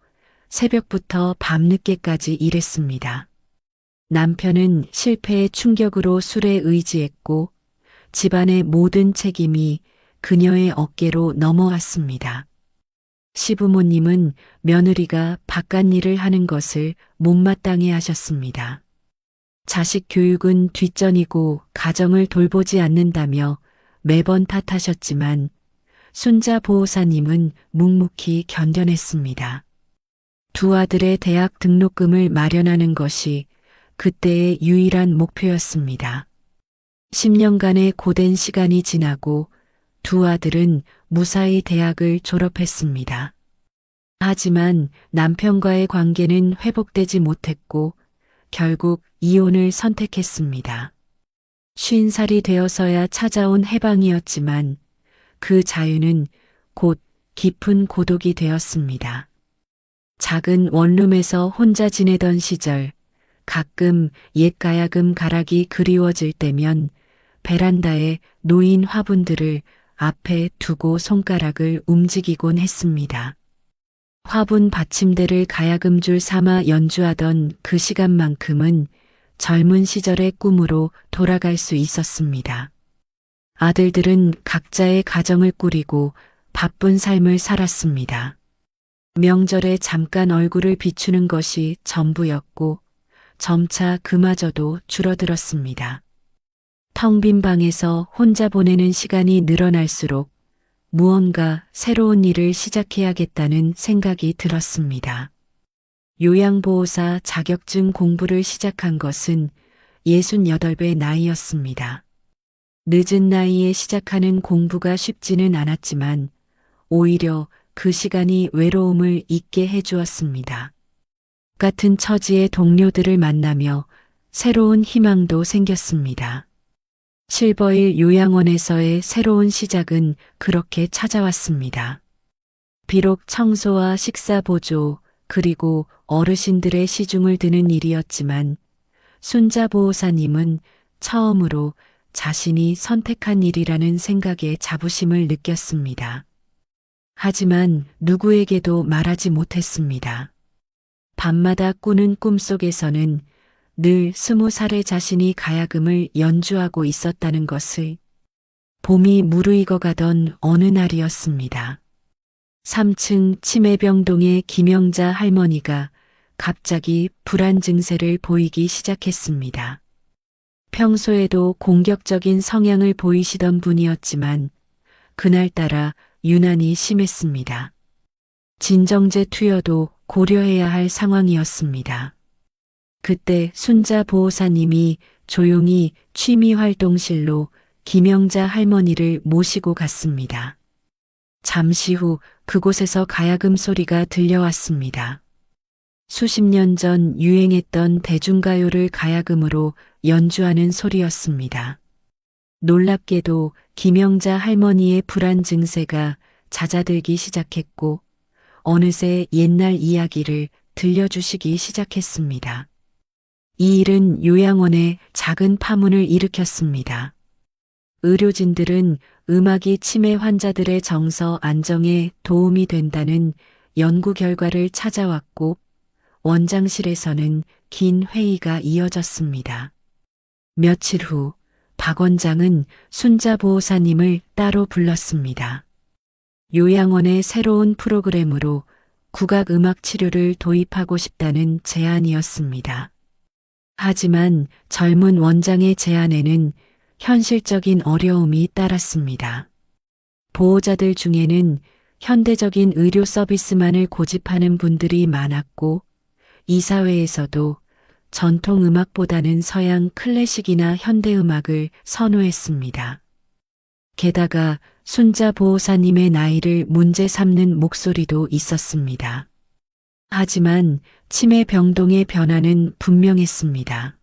새벽부터 밤늦게까지 일했습니다. 남편은 실패의 충격으로 술에 의지했고 집안의 모든 책임이 그녀의 어깨로 넘어왔습니다. 시부모님은 며느리가 바깥일을 하는 것을 못마땅해 하셨습니다. 자식 교육은 뒷전이고 가정을 돌보지 않는다며 매번 탓하셨지만 순자 보호사님은 묵묵히 견뎌냈습니다. 두 아들의 대학 등록금을 마련하는 것이 그때의 유일한 목표였습니다. 10년간의 고된 시간이 지나고 두 아들은 무사히 대학을 졸업했습니다. 하지만 남편과의 관계는 회복되지 못했고 결국 이혼을 선택했습니다. 50살이 되어서야 찾아온 해방이었지만 그 자유는 곧 깊은 고독이 되었습니다. 작은 원룸에서 혼자 지내던 시절 가끔 옛 가야금 가락이 그리워질 때면 베란다에 놓인 화분들을 앞에 두고 손가락을 움직이곤 했습니다. 화분 받침대를 가야금줄 삼아 연주하던 그 시간만큼은 젊은 시절의 꿈으로 돌아갈 수 있었습니다. 아들들은 각자의 가정을 꾸리고 바쁜 삶을 살았습니다. 명절에 잠깐 얼굴을 비추는 것이 전부였고 점차 그마저도 줄어들었습니다. 텅 빈 방에서 혼자 보내는 시간이 늘어날수록 무언가 새로운 일을 시작해야겠다는 생각이 들었습니다. 요양보호사 자격증 공부를 시작한 것은 68배 나이였습니다. 늦은 나이에 시작하는 공부가 쉽지는 않았지만 오히려 그 시간이 외로움을 잊게 해주었습니다. 같은 처지의 동료들을 만나며 새로운 희망도 생겼습니다. 실버힐 요양원에서의 새로운 시작은 그렇게 찾아왔습니다. 비록 청소와 식사 보조 그리고 어르신들의 시중을 드는 일이었지만 순자 보호사님은 처음으로 자신이 선택한 일이라는 생각에 자부심을 느꼈습니다. 하지만 누구에게도 말하지 못했습니다. 밤마다 꾸는 꿈속에서는 늘 20살의 자신이 가야금을 연주하고 있었다는 것을. 봄이 무르익어가던 어느 날이었습니다. 3층 치매병동의 김영자 할머니가 갑자기 불안 증세를 보이기 시작했습니다. 평소에도 공격적인 성향을 보이시던 분이었지만 그날따라 유난히 심했습니다. 진정제 투여도 고려해야 할 상황이었습니다. 그때 순자 보호사님이 조용히 취미활동실로 김영자 할머니를 모시고 갔습니다. 잠시 후 그곳에서 가야금 소리가 들려왔습니다. 수십 년 전 유행했던 대중가요를 가야금으로 연주하는 소리였습니다. 놀랍게도 김영자 할머니의 불안 증세가 잦아들기 시작했고 어느새 옛날 이야기를 들려주시기 시작했습니다. 이 일은 요양원에 작은 파문을 일으켰습니다. 의료진들은 음악이 치매 환자들의 정서 안정에 도움이 된다는 연구 결과를 찾아왔고 원장실에서는 긴 회의가 이어졌습니다. 며칠 후 박 원장은 순자 보호사님을 따로 불렀습니다. 요양원의 새로운 프로그램으로 국악음악 치료를 도입하고 싶다는 제안이었습니다. 하지만 젊은 원장의 제안에는 현실적인 어려움이 따랐습니다. 보호자들 중에는 현대적인 의료 서비스만을 고집하는 분들이 많았고 이사회에서도 전통 음악보다는 서양 클래식이나 현대 음악을 선호했습니다. 게다가 순자 보호사님의 나이를 문제 삼는 목소리도 있었습니다. 하지만 치매 병동의 변화는 분명했습니다.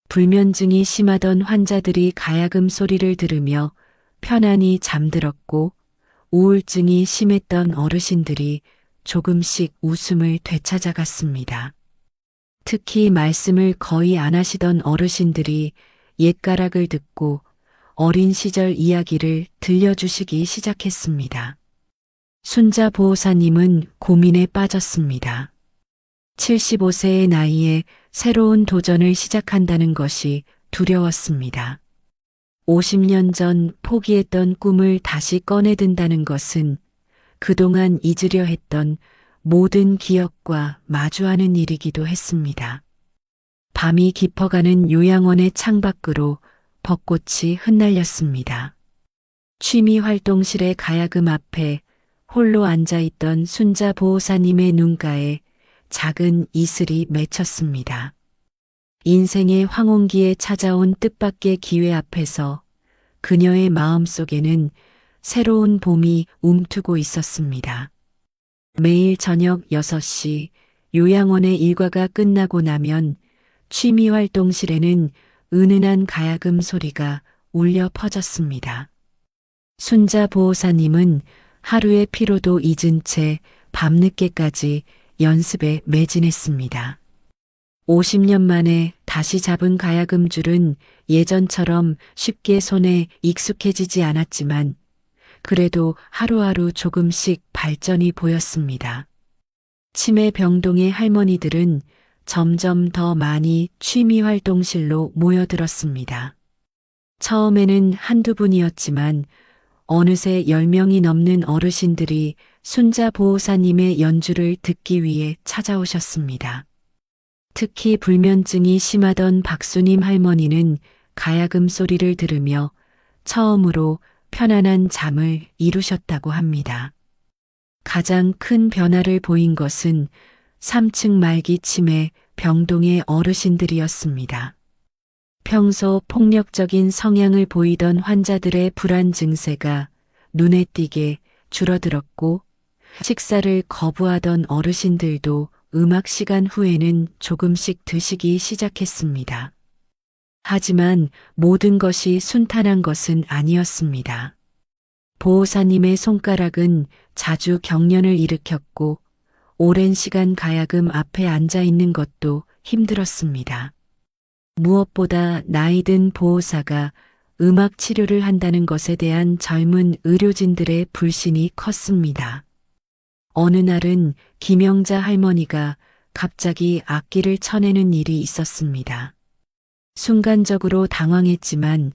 불면증이 심하던 환자들이 가야금 소리를 들으며 편안히 잠들었고 우울증이 심했던 어르신들이 조금씩 웃음을 되찾아갔습니다. 특히 말씀을 거의 안 하시던 어르신들이 옛가락을 듣고 어린 시절 이야기를 들려주시기 시작했습니다. 순자 보호사님은 고민에 빠졌습니다. 75세의 나이에 새로운 도전을 시작한다는 것이 두려웠습니다. 50년 전 포기했던 꿈을 다시 꺼내든다는 것은 그동안 잊으려 했던 모든 기억과 마주하는 일이기도 했습니다. 밤이 깊어가는 요양원의 창밖으로 벚꽃이 흩날렸습니다. 취미활동실의 가야금 앞에 홀로 앉아있던 순자 보호사님의 눈가에 작은 이슬이 맺혔습니다. 인생의 황혼기에 찾아온 뜻밖의 기회 앞에서 그녀의 마음속에는 새로운 봄이 움트고 있었습니다. 매일 저녁 6시 요양원의 일과가 끝나고 나면 취미활동실에는 은은한 가야금 소리가 울려 퍼졌습니다. 순자 보호사님은 하루의 피로도 잊은 채 밤늦게까지 연습에 매진했습니다. 50년 만에 다시 잡은 가야금줄은 예전처럼 쉽게 손에 익숙해지지 않았지만 그래도 하루하루 조금씩 발전이 보였습니다. 치매 병동의 할머니들은 점점 더 많이 취미활동실로 모여들었습니다. 처음에는 한두 분이었지만 어느새 10명이 넘는 어르신들이 순자 보호사님의 연주를 듣기 위해 찾아오셨습니다. 특히 불면증이 심하던 박수님 할머니는 가야금 소리를 들으며 처음으로 편안한 잠을 이루셨다고 합니다. 가장 큰 변화를 보인 것은 3층 말기 치매 병동의 어르신들이었습니다. 평소 폭력적인 성향을 보이던 환자들의 불안 증세가 눈에 띄게 줄어들었고 식사를 거부하던 어르신들도 음악 시간 후에는 조금씩 드시기 시작했습니다. 하지만 모든 것이 순탄한 것은 아니었습니다. 보호사님의 손가락은 자주 경련을 일으켰고 오랜 시간 가야금 앞에 앉아 있는 것도 힘들었습니다. 무엇보다 나이든 보호사가 음악 치료를 한다는 것에 대한 젊은 의료진들의 불신이 컸습니다. 어느 날은 김영자 할머니가 갑자기 악기를 쳐내는 일이 있었습니다. 순간적으로 당황했지만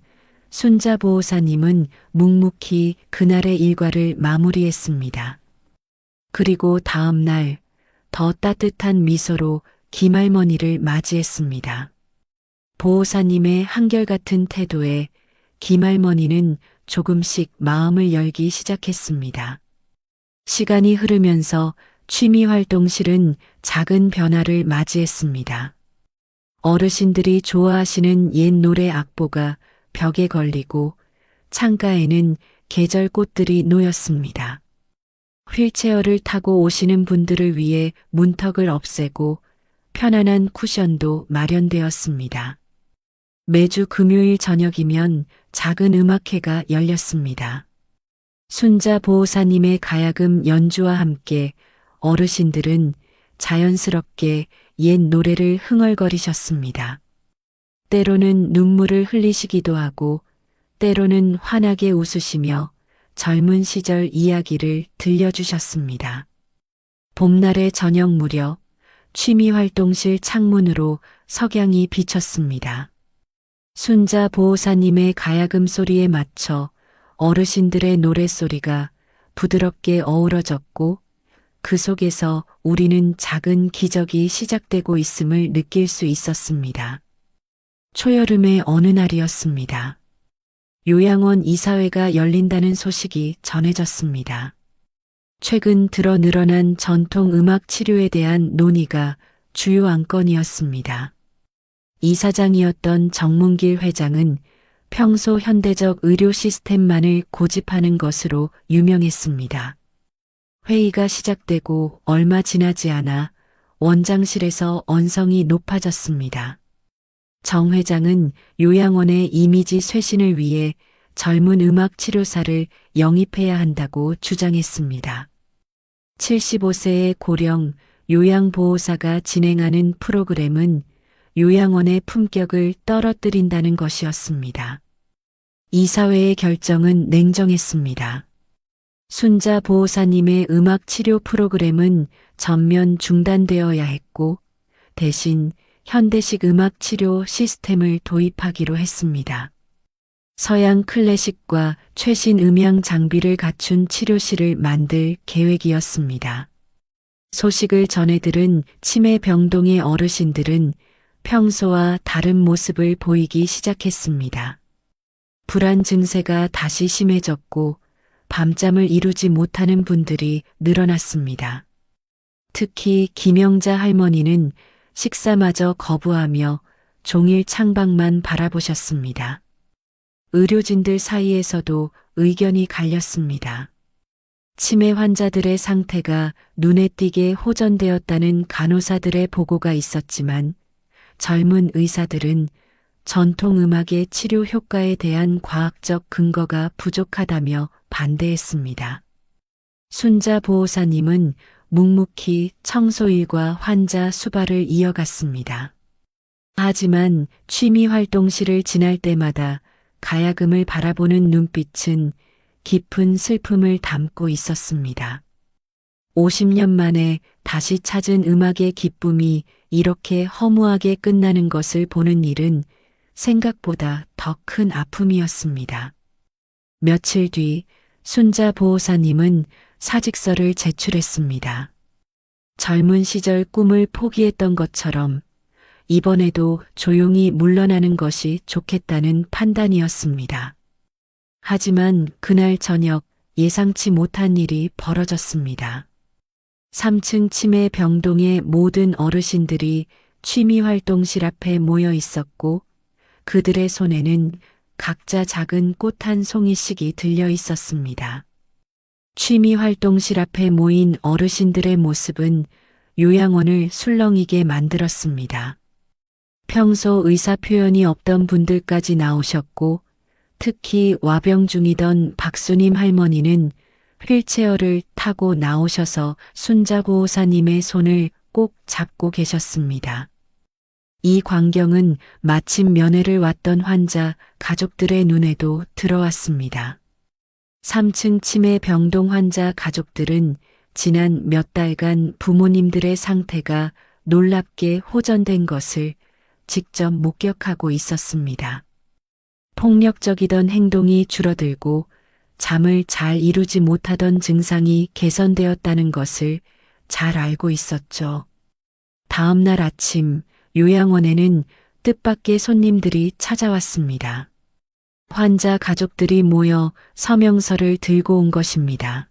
순자 보호사님은 묵묵히 그날의 일과를 마무리했습니다. 그리고 다음 날 더 따뜻한 미소로 김할머니를 맞이했습니다. 보호사님의 한결같은 태도에 김할머니는 조금씩 마음을 열기 시작했습니다. 시간이 흐르면서 취미활동실은 작은 변화를 맞이했습니다. 어르신들이 좋아하시는 옛 노래 악보가 벽에 걸리고 창가에는 계절 꽃들이 놓였습니다. 휠체어를 타고 오시는 분들을 위해 문턱을 없애고 편안한 쿠션도 마련되었습니다. 매주 금요일 저녁이면 작은 음악회가 열렸습니다. 순자 보호사님의 가야금 연주와 함께 어르신들은 자연스럽게 옛 노래를 흥얼거리셨습니다. 때로는 눈물을 흘리시기도 하고 때로는 환하게 웃으시며 젊은 시절 이야기를 들려주셨습니다. 봄날의 저녁 무렵 취미활동실 창문으로 석양이 비쳤습니다. 순자 보호사님의 가야금 소리에 맞춰 어르신들의 노랫소리가 부드럽게 어우러졌고 그 속에서 우리는 작은 기적이 시작되고 있음을 느낄 수 있었습니다. 초여름의 어느 날이었습니다. 요양원 이사회가 열린다는 소식이 전해졌습니다. 최근 들어 늘어난 전통 음악 치료에 대한 논의가 주요 안건이었습니다. 이사장이었던 정문길 회장은 평소 현대적 의료 시스템만을 고집하는 것으로 유명했습니다. 회의가 시작되고 얼마 지나지 않아 원장실에서 언성이 높아졌습니다. 정 회장은 요양원의 이미지 쇄신을 위해 젊은 음악 치료사를 영입해야 한다고 주장했습니다. 75세의 고령 요양보호사가 진행하는 프로그램은 요양원의 품격을 떨어뜨린다는 것이었습니다. 이사회의 결정은 냉정했습니다. 순자 보호사님의 음악 치료 프로그램은 전면 중단되어야 했고 대신 현대식 음악 치료 시스템을 도입하기로 했습니다. 서양 클래식과 최신 음향 장비를 갖춘 치료실을 만들 계획이었습니다. 소식을 전해 들은 치매 병동의 어르신들은 평소와 다른 모습을 보이기 시작했습니다. 불안 증세가 다시 심해졌고 밤잠을 이루지 못하는 분들이 늘어났습니다. 특히 김영자 할머니는 식사마저 거부하며 종일 창밖만 바라보셨습니다. 의료진들 사이에서도 의견이 갈렸습니다. 치매 환자들의 상태가 눈에 띄게 호전되었다는 간호사들의 보고가 있었지만 젊은 의사들은 전통 음악의 치료 효과에 대한 과학적 근거가 부족하다며 반대했습니다. 순자 보호사님은 묵묵히 청소일과 환자 수발을 이어갔습니다. 하지만 취미활동실을 지날 때마다 가야금을 바라보는 눈빛은 깊은 슬픔을 담고 있었습니다. 50년 만에 다시 찾은 음악의 기쁨이 이렇게 허무하게 끝나는 것을 보는 일은 생각보다 더 큰 아픔이었습니다. 며칠 뒤 순자 보호사님은 사직서를 제출했습니다. 젊은 시절 꿈을 포기했던 것처럼 이번에도 조용히 물러나는 것이 좋겠다는 판단이었습니다. 하지만 그날 저녁 예상치 못한 일이 벌어졌습니다. 3층 치매 병동의 모든 어르신들이 취미활동실 앞에 모여 있었고 그들의 손에는 각자 작은 꽃 한 송이씩이 들려 있었습니다. 취미활동실 앞에 모인 어르신들의 모습은 요양원을 술렁이게 만들었습니다. 평소 의사 표현이 없던 분들까지 나오셨고 특히 와병 중이던 박수님 할머니는 휠체어를 타고 나오셔서 순자 보호사님의 손을 꼭 잡고 계셨습니다. 이 광경은 마침 면회를 왔던 환자 가족들의 눈에도 들어왔습니다. 3층 치매 병동 환자 가족들은 지난 몇 달간 부모님들의 상태가 놀랍게 호전된 것을 직접 목격하고 있었습니다. 폭력적이던 행동이 줄어들고 잠을 잘 이루지 못하던 증상이 개선되었다는 것을 잘 알고 있었죠. 다음 날 아침 요양원에는 뜻밖의 손님들이 찾아왔습니다. 환자 가족들이 모여 서명서를 들고 온 것입니다.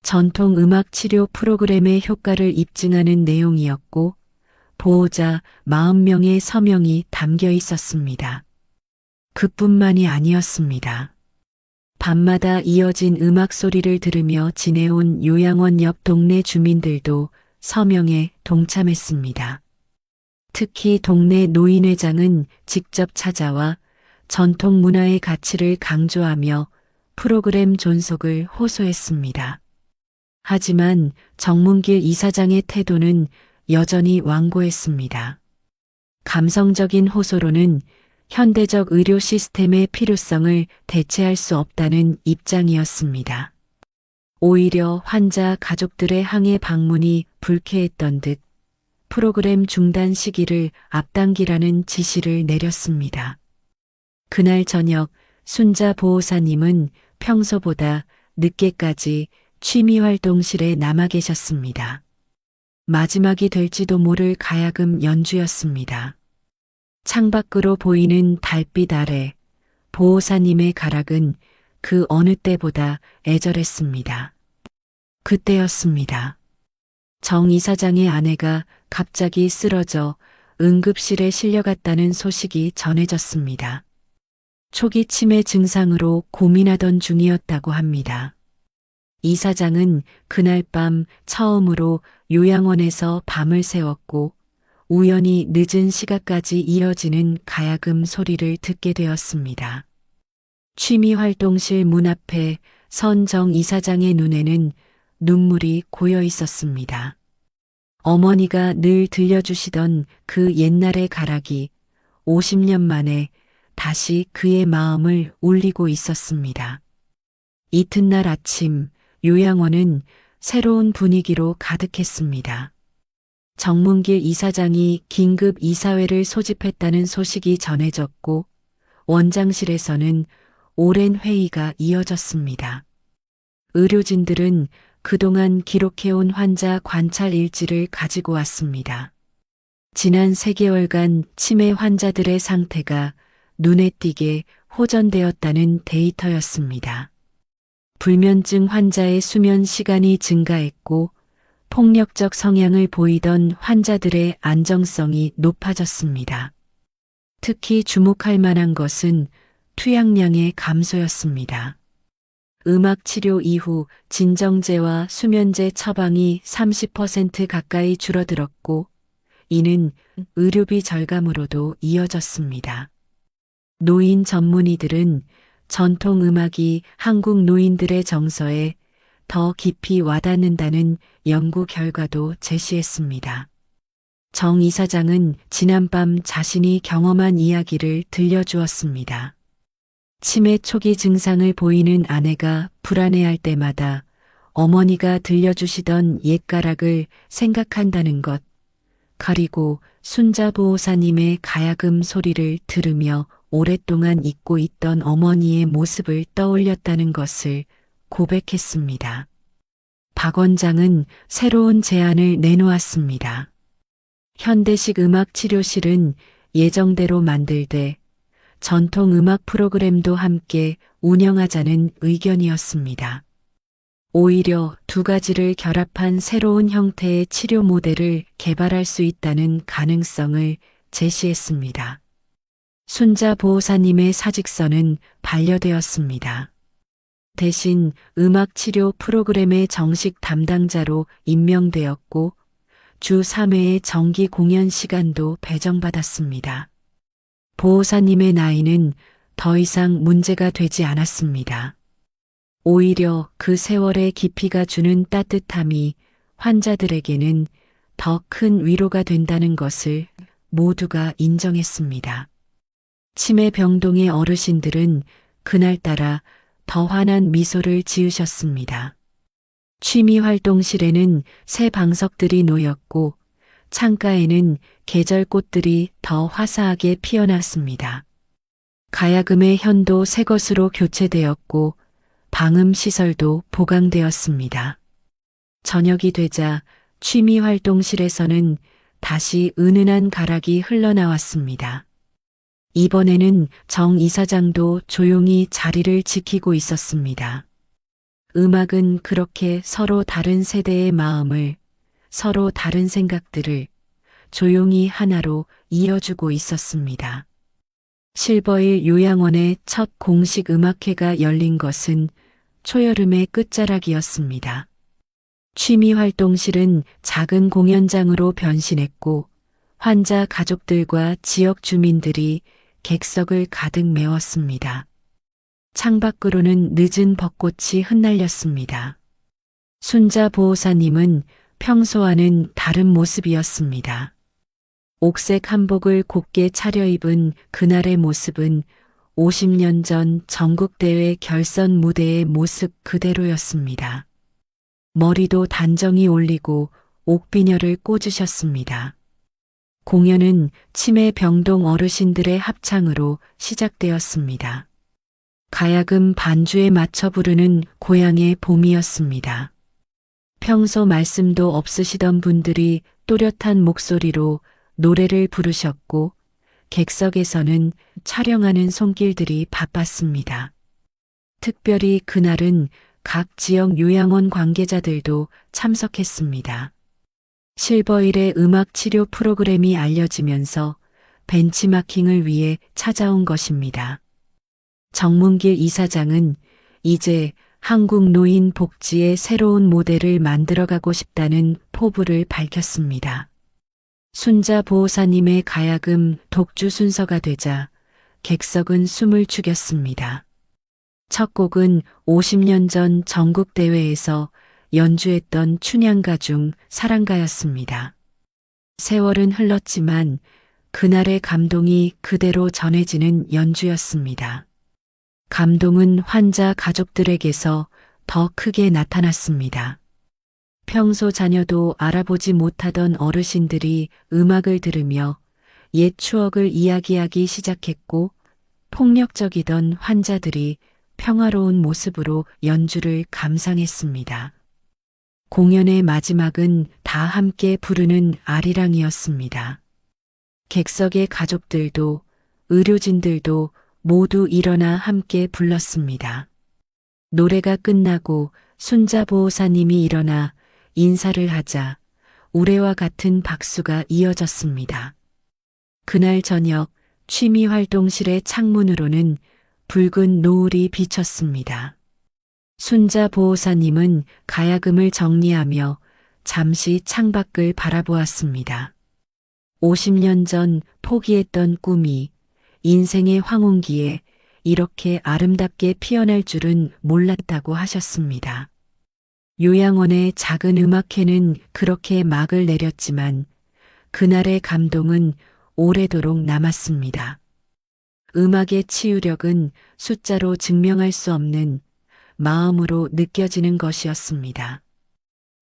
전통 음악 치료 프로그램의 효과를 입증하는 내용이었고 보호자 40명의 서명이 담겨 있었습니다. 그뿐만이 아니었습니다. 밤마다 이어진 음악 소리를 들으며 지내온 요양원 옆 동네 주민들도 서명에 동참했습니다. 특히 동네 노인회장은 직접 찾아와 전통 문화의 가치를 강조하며 프로그램 존속을 호소했습니다. 하지만 정문길 이사장의 태도는 여전히 완고했습니다. 감성적인 호소로는 현대적 의료 시스템의 필요성을 대체할 수 없다는 입장이었습니다. 오히려 환자 가족들의 항해 방문이 불쾌했던 듯 프로그램 중단 시기를 앞당기라는 지시를 내렸습니다. 그날 저녁 순자 보호사님은 평소보다 늦게까지 취미활동실에 남아 계셨습니다. 마지막이 될지도 모를 가야금 연주였습니다. 창밖으로 보이는 달빛 아래 보호사님의 가락은 그 어느 때보다 애절했습니다. 그때였습니다. 정 이사장의 아내가 갑자기 쓰러져 응급실에 실려갔다는 소식이 전해졌습니다. 초기 치매 증상으로 고민하던 중이었다고 합니다. 이사장은 그날 밤 처음으로 요양원에서 밤을 새웠고 우연히 늦은 시간까지 이어지는 가야금 소리를 듣게 되었습니다. 취미활동실 문 앞에 선 정 이사장의 눈에는 눈물이 고여 있었습니다. 어머니가 늘 들려주시던 그 옛날의 가락이 50년 만에 다시 그의 마음을 울리고 있었습니다. 이튿날 아침 요양원은 새로운 분위기로 가득했습니다. 정문길 이사장이 긴급 이사회를 소집했다는 소식이 전해졌고 원장실에서는 오랜 회의가 이어졌습니다. 의료진들은 그동안 기록해온 환자 관찰 일지를 가지고 왔습니다. 지난 3개월간 치매 환자들의 상태가 눈에 띄게 호전되었다는 데이터였습니다. 불면증 환자의 수면 시간이 증가했고 폭력적 성향을 보이던 환자들의 안정성이 높아졌습니다. 특히 주목할 만한 것은 투약량의 감소였습니다. 음악 치료 이후 진정제와 수면제 처방이 30% 가까이 줄어들었고 이는 의료비 절감으로도 이어졌습니다. 노인 전문의들은 전통 음악이 한국 노인들의 정서에 더 깊이 와닿는다는 연구 결과도 제시했습니다. 정 이사장은 지난밤 자신이 경험한 이야기를 들려주었습니다. 치매 초기 증상을 보이는 아내가 불안해할 때마다 어머니가 들려주시던 옛가락을 생각한다는 것, 그리고 순자 보호사님의 가야금 소리를 들으며 오랫동안 잊고 있던 어머니의 모습을 떠올렸다는 것을 고백했습니다. 박 원장은 새로운 제안을 내놓았습니다. 현대식 음악 치료실은 예정대로 만들되 전통 음악 프로그램도 함께 운영하자는 의견이었습니다. 오히려 두 가지를 결합한 새로운 형태의 치료 모델을 개발할 수 있다는 가능성을 제시했습니다. 순자 보호사님의 사직서는 반려되었습니다. 대신 음악 치료 프로그램의 정식 담당자로 임명되었고 주 3회의 정기 공연 시간도 배정받았습니다. 보호사님의 나이는 더 이상 문제가 되지 않았습니다. 오히려 그 세월의 깊이가 주는 따뜻함이 환자들에게는 더 큰 위로가 된다는 것을 모두가 인정했습니다. 치매 병동의 어르신들은 그날따라 더 환한 미소를 지으셨습니다. 취미활동실에는 새 방석들이 놓였고 창가에는 계절꽃들이 더 화사하게 피어났습니다. 가야금의 현도 새 것으로 교체되었고 방음 시설도 보강되었습니다. 저녁이 되자 취미활동실에서는 다시 은은한 가락이 흘러나왔습니다. 이번에는 정 이사장도 조용히 자리를 지키고 있었습니다. 음악은 그렇게 서로 다른 세대의 마음을, 서로 다른 생각들을 조용히 하나로 이어주고 있었습니다. 실버힐 요양원의 첫 공식 음악회가 열린 것은 초여름의 끝자락이었습니다. 취미활동실은 작은 공연장으로 변신했고 환자 가족들과 지역 주민들이 객석을 가득 메웠습니다. 창밖으로는 늦은 벚꽃이 흩날렸습니다. 순자 보호사님은 평소와는 다른 모습이었습니다. 옥색 한복을 곱게 차려입은 그날의 모습은 50년 전 전국대회 결선 무대의 모습 그대로였습니다. 머리도 단정히 올리고 옥비녀를 꽂으셨습니다. 공연은 치매 병동 어르신들의 합창으로 시작되었습니다. 가야금 반주에 맞춰 부르는 고향의 봄이었습니다. 평소 말씀도 없으시던 분들이 또렷한 목소리로 노래를 부르셨고 객석에서는 촬영하는 손길들이 바빴습니다. 특별히 그날은 각 지역 요양원 관계자들도 참석했습니다. 실버힐의 음악 치료 프로그램이 알려지면서 벤치마킹을 위해 찾아온 것입니다. 정문길 이사장은 이제 한국 노인 복지의 새로운 모델을 만들어가고 싶다는 포부를 밝혔습니다. 순자 보호사님의 가야금 독주 순서가 되자 객석은 숨을 죽였습니다. 첫 곡은 50년 전 전국대회에서 연주했던 춘향가 중 사랑가였습니다. 세월은 흘렀지만 그날의 감동이 그대로 전해지는 연주였습니다. 감동은 환자 가족들에게서 더 크게 나타났습니다. 평소 자녀도 알아보지 못하던 어르신들이 음악을 들으며 옛 추억을 이야기하기 시작했고 폭력적이던 환자들이 평화로운 모습으로 연주를 감상했습니다. 공연의 마지막은 다 함께 부르는 아리랑이었습니다. 객석의 가족들도 의료진들도 모두 일어나 함께 불렀습니다. 노래가 끝나고 순자 보호사님이 일어나 인사를 하자 우레와 같은 박수가 이어졌습니다. 그날 저녁 취미활동실의 창문으로는 붉은 노을이 비쳤습니다. 순자 보호사님은 가야금을 정리하며 잠시 창밖을 바라보았습니다. 50년 전 포기했던 꿈이 인생의 황혼기에 이렇게 아름답게 피어날 줄은 몰랐다고 하셨습니다. 요양원의 작은 음악회는 그렇게 막을 내렸지만 그날의 감동은 오래도록 남았습니다. 음악의 치유력은 숫자로 증명할 수 없는 마음으로 느껴지는 것이었습니다.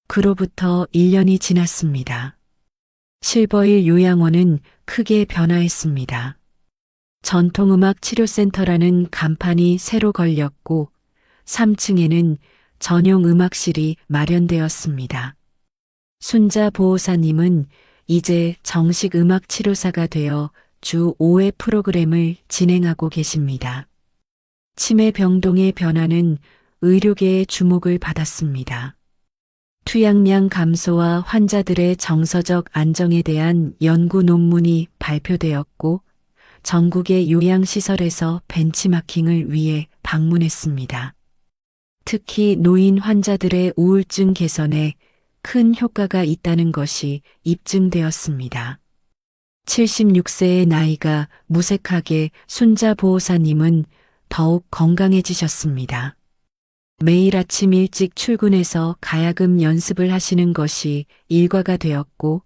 그로부터 1년이 지났습니다. 실버힐 요양원은 크게 변화했습니다. 전통음악 치료센터라는 간판이 새로 걸렸고 3층에는 전용 음악실이 마련되었습니다. 순자 보호사님은 이제 정식 음악 치료사가 되어 주 5회 프로그램을 진행하고 계십니다. 치매 병동의 변화는 의료계의 주목을 받았습니다. 투약량 감소와 환자들의 정서적 안정에 대한 연구 논문이 발표되었고 전국의 요양시설에서 벤치마킹을 위해 방문했습니다. 특히 노인 환자들의 우울증 개선에 큰 효과가 있다는 것이 입증되었습니다. 76세의 나이가 무색하게 순자 보호사님은 더욱 건강해지셨습니다. 매일 아침 일찍 출근해서 가야금 연습을 하시는 것이 일과가 되었고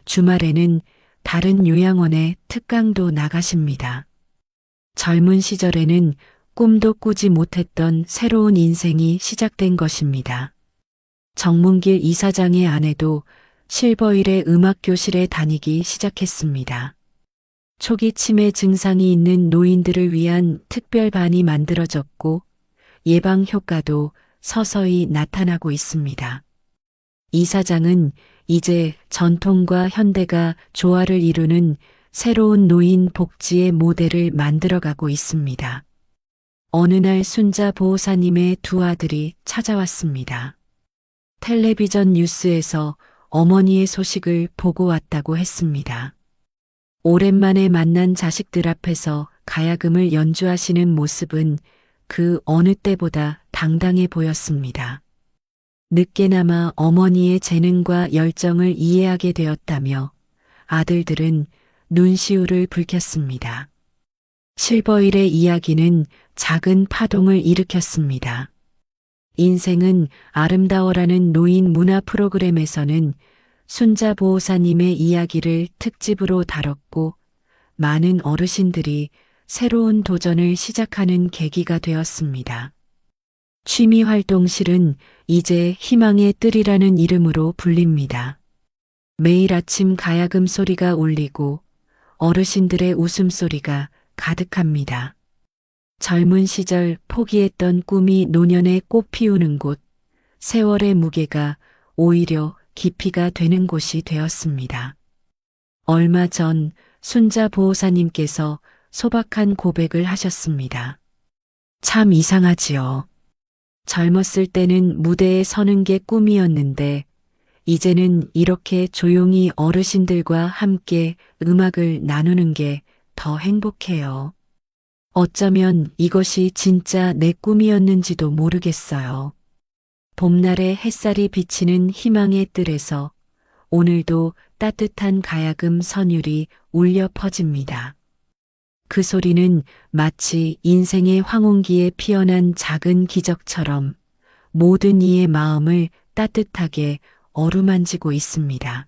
주말에는 다른 요양원에 특강도 나가십니다. 젊은 시절에는 꿈도 꾸지 못했던 새로운 인생이 시작된 것입니다. 정문길 이사장의 아내도 실버힐의 음악교실에 다니기 시작했습니다. 초기 치매 증상이 있는 노인들을 위한 특별반이 만들어졌고 예방 효과도 서서히 나타나고 있습니다. 이사장은 이제 전통과 현대가 조화를 이루는 새로운 노인 복지의 모델을 만들어가고 있습니다. 어느 날 순자 보호사님의 두 아들이 찾아왔습니다. 텔레비전 뉴스에서 어머니의 소식을 보고 왔다고 했습니다. 오랜만에 만난 자식들 앞에서 가야금을 연주하시는 모습은 그 어느 때보다 당당해 보였습니다. 늦게나마 어머니의 재능과 열정을 이해하게 되었다며 아들들은 눈시울을 붉혔습니다. 실버힐의 이야기는 작은 파동을 일으켰습니다. 인생은 아름다워라는 노인 문화 프로그램에서는 순자 보호사님의 이야기를 특집으로 다뤘고 많은 어르신들이 새로운 도전을 시작하는 계기가 되었습니다. 취미활동실은 이제 희망의 뜰이라는 이름으로 불립니다. 매일 아침 가야금 소리가 울리고 어르신들의 웃음소리가 가득합니다. 젊은 시절 포기했던 꿈이 노년에 꽃 피우는 곳, 세월의 무게가 오히려 깊이가 되는 곳이 되었습니다. 얼마 전 순자 보호사님께서 소박한 고백을 하셨습니다. 참 이상하지요. 젊었을 때는 무대에 서는 게 꿈이었는데 이제는 이렇게 조용히 어르신들과 함께 음악을 나누는 게 더 행복해요. 어쩌면 이것이 진짜 내 꿈이었는지도 모르겠어요. 봄날의 햇살이 비치는 희망의 뜰에서 오늘도 따뜻한 가야금 선율이 울려 퍼집니다. 그 소리는 마치 인생의 황혼기에 피어난 작은 기적처럼 모든 이의 마음을 따뜻하게 어루만지고 있습니다.